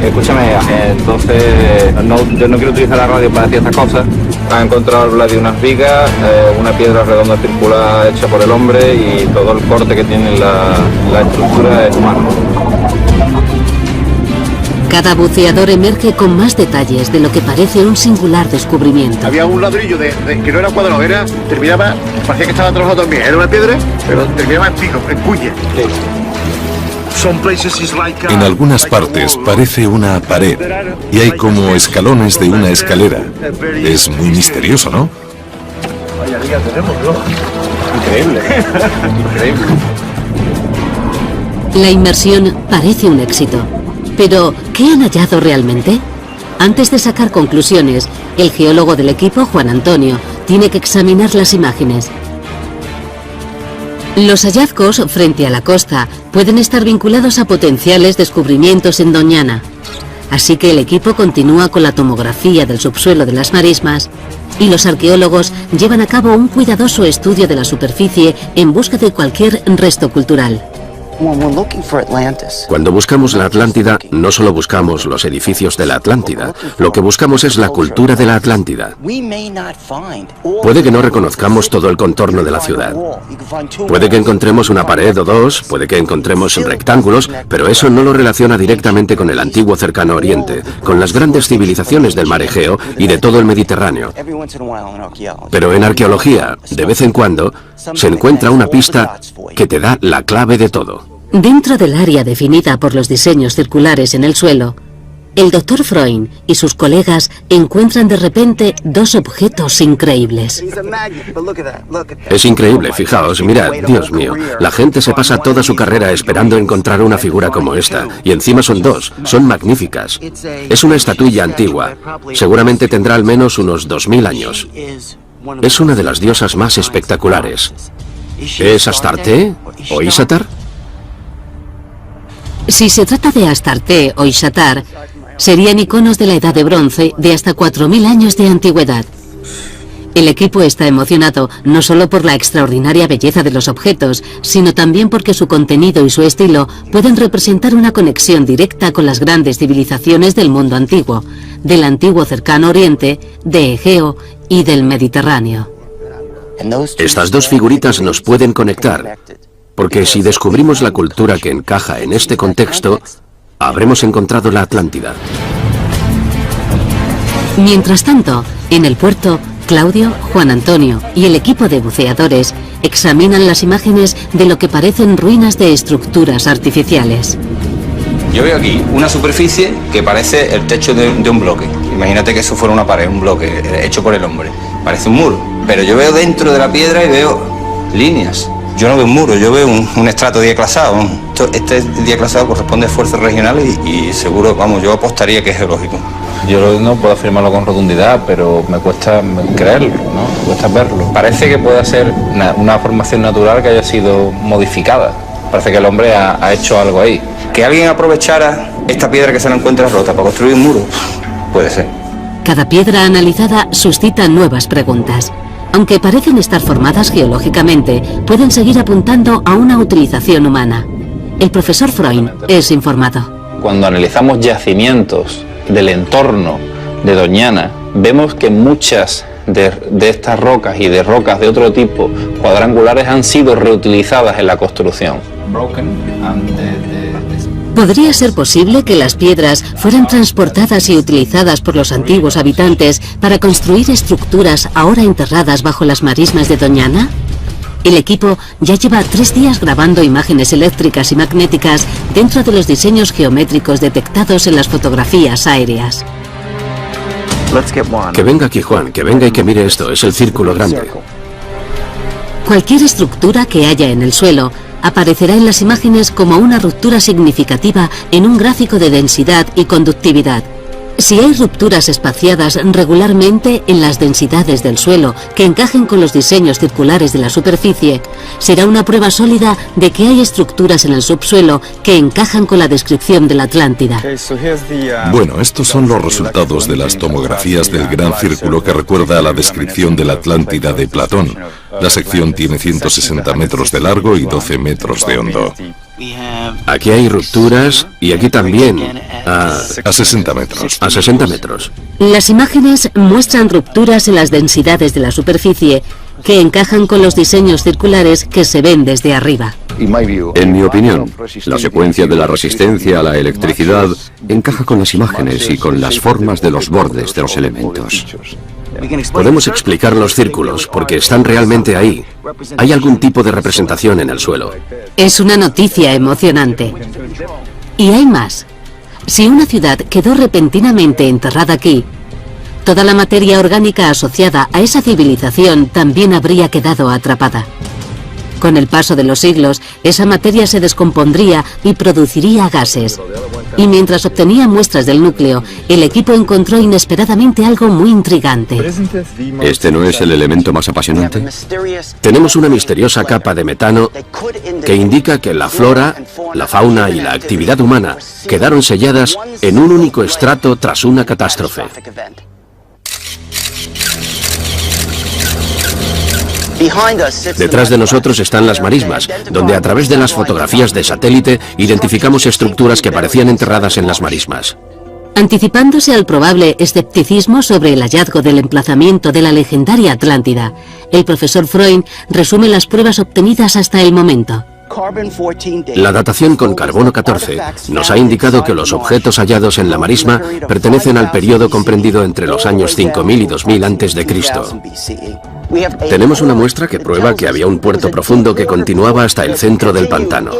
Escúchame, entonces yo no quiero utilizar la radio para decir estas cosas. Han encontrado de unas vigas, una piedra redonda circular hecha por el hombre y todo el corte que tiene la estructura es humano. Cada buceador emerge con más detalles de lo que parece un singular descubrimiento. Había un ladrillo que no era cuadrado, terminaba, parecía que estaba trabajado también, era una piedra, pero terminaba en pico, en cuña. En algunas partes parece una pared y hay como escalones de una escalera. Es muy misterioso, ¿no? Increíble. Increíble. La inmersión parece un éxito. Pero, ¿qué han hallado realmente? Antes de sacar conclusiones, el geólogo del equipo, Juan Antonio, tiene que examinar las imágenes. Los hallazgos frente a la costa pueden estar vinculados a potenciales descubrimientos en Doñana. Así que el equipo continúa con la tomografía del subsuelo de las marismas y los arqueólogos llevan a cabo un cuidadoso estudio de la superficie en busca de cualquier resto cultural. Cuando buscamos la Atlántida, no solo buscamos los edificios de la Atlántida, lo que buscamos es la cultura de la Atlántida. Puede que no reconozcamos todo el contorno de la ciudad. Puede que encontremos una pared o dos, puede que encontremos rectángulos, pero eso no lo relaciona directamente con el antiguo cercano Oriente, con las grandes civilizaciones del mar Egeo y de todo el Mediterráneo. Pero en arqueología, de vez en cuando, se encuentra una pista que te da la clave de todo. Dentro del área definida por los diseños circulares en el suelo, el Dr. Freund y sus colegas encuentran de repente dos objetos increíbles. Es increíble, fijaos, mirad, Dios mío, la gente se pasa toda su carrera esperando encontrar una figura como esta, y encima son dos, son magníficas. Es una estatuilla antigua, seguramente tendrá al menos unos 2000 años. Es una de las diosas más espectaculares. ¿Es Astarte o Isatar? Si se trata de Astarte o Isatar, serían iconos de la Edad de Bronce de hasta 4000 años de antigüedad. El equipo está emocionado no solo por la extraordinaria belleza de los objetos, sino también porque su contenido y su estilo pueden representar una conexión directa con las grandes civilizaciones del mundo antiguo, del antiguo Cercano Oriente, de Egeo y del Mediterráneo. Estas dos figuritas nos pueden conectar, porque si descubrimos la cultura que encaja en este contexto, habremos encontrado la Atlántida. Mientras tanto, en el puerto, Claudio, Juan Antonio y el equipo de buceadores examinan las imágenes de lo que parecen ruinas de estructuras artificiales. Yo veo aquí una superficie que parece el techo de un bloque. Imagínate que eso fuera una pared, un bloque hecho por el hombre. Parece un muro, pero yo veo dentro de la piedra y veo líneas. Yo no veo un muro, yo veo un estrato diaclasado. Este diaclasado corresponde a esfuerzos regionales y seguro, vamos, yo apostaría que es geológico. Yo no puedo afirmarlo con rotundidad, pero me cuesta creerlo, ¿no? Me cuesta verlo. Parece que pueda ser una formación natural que haya sido modificada. Parece que el hombre ha hecho algo ahí. Que alguien aprovechara esta piedra que se la encuentra rota para construir un muro, puede ser. Cada piedra analizada suscita nuevas preguntas. Aunque parecen estar formadas geológicamente, pueden seguir apuntando a una utilización humana. El profesor Freund es informado. Cuando analizamos yacimientos del entorno de Doñana, vemos que muchas de estas rocas y de rocas de otro tipo cuadrangulares han sido reutilizadas en la construcción. ¿Podría ser posible que las piedras fueran transportadas y utilizadas por los antiguos habitantes para construir estructuras ahora enterradas bajo las marismas de Doñana? El equipo ya lleva 3 días grabando imágenes eléctricas y magnéticas dentro de los diseños geométricos detectados en las fotografías aéreas. Que venga aquí Juan, que venga y que mire esto, es el círculo grande. Cualquier estructura que haya en el suelo aparecerá en las imágenes como una ruptura significativa en un gráfico de densidad y conductividad. Si hay rupturas espaciadas regularmente en las densidades del suelo que encajen con los diseños circulares de la superficie, será una prueba sólida de que hay estructuras en el subsuelo que encajan con la descripción de la Atlántida. Bueno, estos son los resultados de las tomografías del gran círculo que recuerda a la descripción de la Atlántida de Platón. La sección tiene 160 metros de largo y 12 metros de hondo. Aquí hay rupturas y aquí también, a 60 metros. A 60 metros. Las imágenes muestran rupturas en las densidades de la superficie que encajan con los diseños circulares que se ven desde arriba. En mi opinión, la secuencia de la resistencia a la electricidad encaja con las imágenes y con las formas de los bordes de los elementos. Podemos explicar los círculos porque están realmente ahí. Hay algún tipo de representación en el suelo. Es una noticia emocionante. Y hay más. Si una ciudad quedó repentinamente enterrada aquí, toda la materia orgánica asociada a esa civilización también habría quedado atrapada. Con el paso de los siglos, esa materia se descompondría y produciría gases. Y mientras obtenía muestras del núcleo, el equipo encontró inesperadamente algo muy intrigante. ¿Este no es el elemento más apasionante? Tenemos una misteriosa capa de metano que indica que la flora, la fauna y la actividad humana quedaron selladas en un único estrato tras una catástrofe. Detrás de nosotros están las marismas, donde a través de las fotografías de satélite identificamos estructuras que parecían enterradas en las marismas. Anticipándose al probable escepticismo sobre el hallazgo del emplazamiento de la legendaria Atlántida, el profesor Freund resume las pruebas obtenidas hasta el momento. La datación con carbono 14 nos ha indicado que los objetos hallados en la marisma pertenecen al periodo comprendido entre los años 5000 y 2000 a.C. Tenemos una muestra que prueba que había un puerto profundo que continuaba hasta el centro del pantano.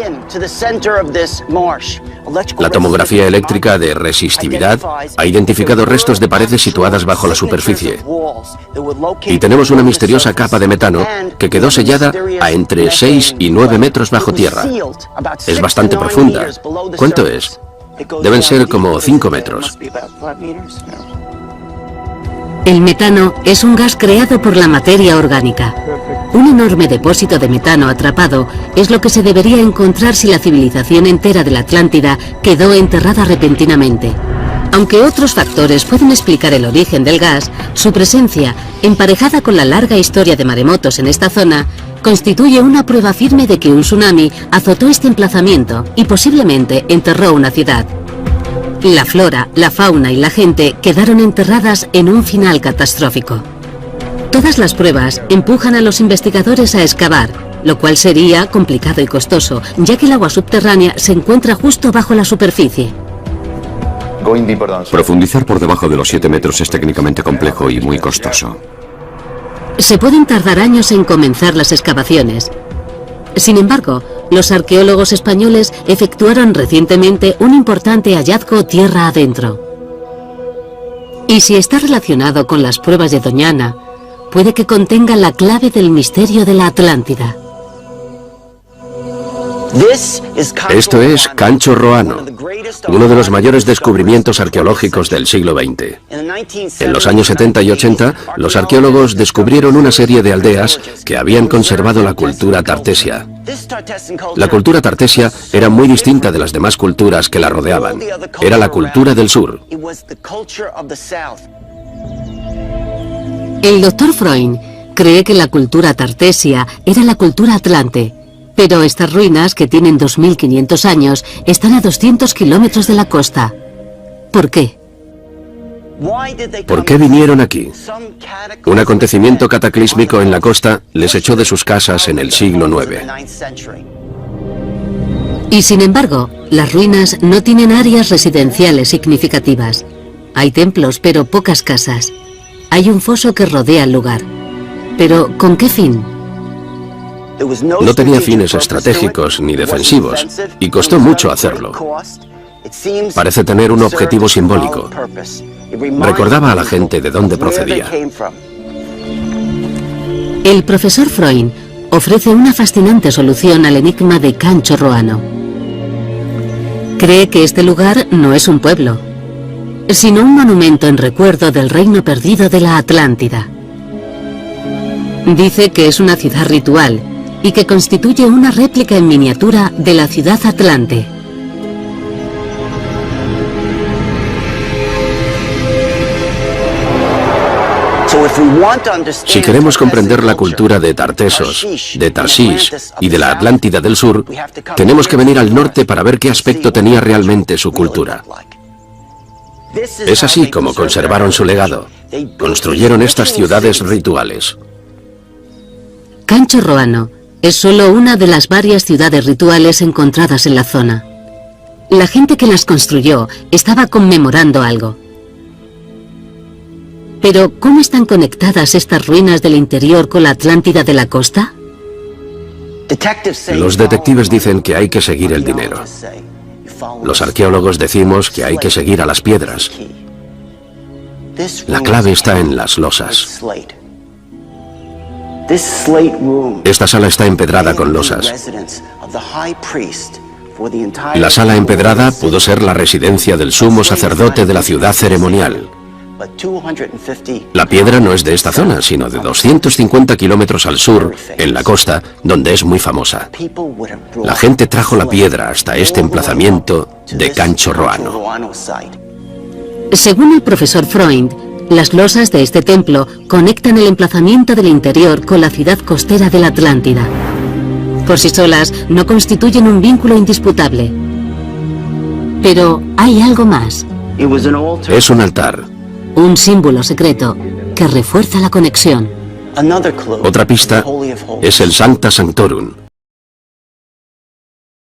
La tomografía eléctrica de resistividad ha identificado restos de paredes situadas bajo la superficie. Y tenemos una misteriosa capa de metano que quedó sellada a entre 6 y 9 metros bajo tierra. Es bastante profunda. ¿Cuánto es? Deben ser como 5 metros. El metano es un gas creado por la materia orgánica. Un enorme depósito de metano atrapado es lo que se debería encontrar si la civilización entera de la Atlántida quedó enterrada repentinamente. Aunque otros factores pueden explicar el origen del gas, su presencia, emparejada con la larga historia de maremotos en esta zona, constituye una prueba firme de que un tsunami azotó este emplazamiento y posiblemente enterró una ciudad. La flora, la fauna y la gente quedaron enterradas en un final catastrófico. Todas las pruebas empujan a los investigadores a excavar, lo cual sería complicado y costoso, ya que el agua subterránea se encuentra justo bajo la superficie. Profundizar por debajo de los 7 metros es técnicamente complejo y muy costoso. Se pueden tardar años en comenzar las excavaciones. Sin embargo, los arqueólogos españoles efectuaron recientemente un importante hallazgo tierra adentro. Y si está relacionado con las pruebas de Doñana, puede que contenga la clave del misterio de la Atlántida. Esto es Cancho Roano, uno de los mayores descubrimientos arqueológicos del siglo XX. En los años 70 y 80, los arqueólogos descubrieron una serie de aldeas que habían conservado la cultura tartesia. La cultura tartesia era muy distinta de las demás culturas que la rodeaban. Era la cultura del sur. El Dr. Freund cree que la cultura tartesia era la cultura atlante, pero estas ruinas, que tienen 2500 años, están a 200 kilómetros de la costa. ¿Por qué? ¿Por qué vinieron aquí? Un acontecimiento cataclísmico en la costa les echó de sus casas en el siglo IX. Y sin embargo, las ruinas no tienen áreas residenciales significativas. Hay templos, pero pocas casas. Hay un foso que rodea el lugar. ¿Pero con qué fin? No tenía fines estratégicos ni defensivos, y costó mucho hacerlo. Parece tener un objetivo simbólico. Recordaba a la gente de dónde procedía. El profesor Freund ofrece una fascinante solución al enigma de Cancho Roano. Cree que este lugar no es un pueblo, sino un monumento en recuerdo del reino perdido de la Atlántida. Dice que es una ciudad ritual y que constituye una réplica en miniatura de la ciudad Atlante. Si queremos comprender la cultura de Tartesos, de Tarshish y de la Atlántida del Sur, tenemos que venir al norte para ver qué aspecto tenía realmente su cultura. Es así como conservaron su legado. Construyeron estas ciudades rituales. Cancho Roano es solo una de las varias ciudades rituales encontradas en la zona. La gente que las construyó estaba conmemorando algo. Pero, ¿cómo están conectadas estas ruinas del interior con la Atlántida de la costa? Los detectives dicen que hay que seguir el dinero. Los arqueólogos decimos que hay que seguir a las piedras. La clave está en las losas. Esta sala está empedrada con losas. La sala empedrada pudo ser la residencia del sumo sacerdote de la ciudad ceremonial. La piedra no es de esta zona, sino de 250 kilómetros al sur, en la costa, donde es muy famosa. La gente trajo la piedra hasta este emplazamiento de Cancho Roano. Según el profesor Freund, las losas de este templo conectan el emplazamiento del interior con la ciudad costera de la Atlántida. Por sí solas no constituyen un vínculo indisputable. Pero hay algo más. Es un altar. Un símbolo secreto que refuerza la conexión. Otra pista es el Sancta Sanctorum,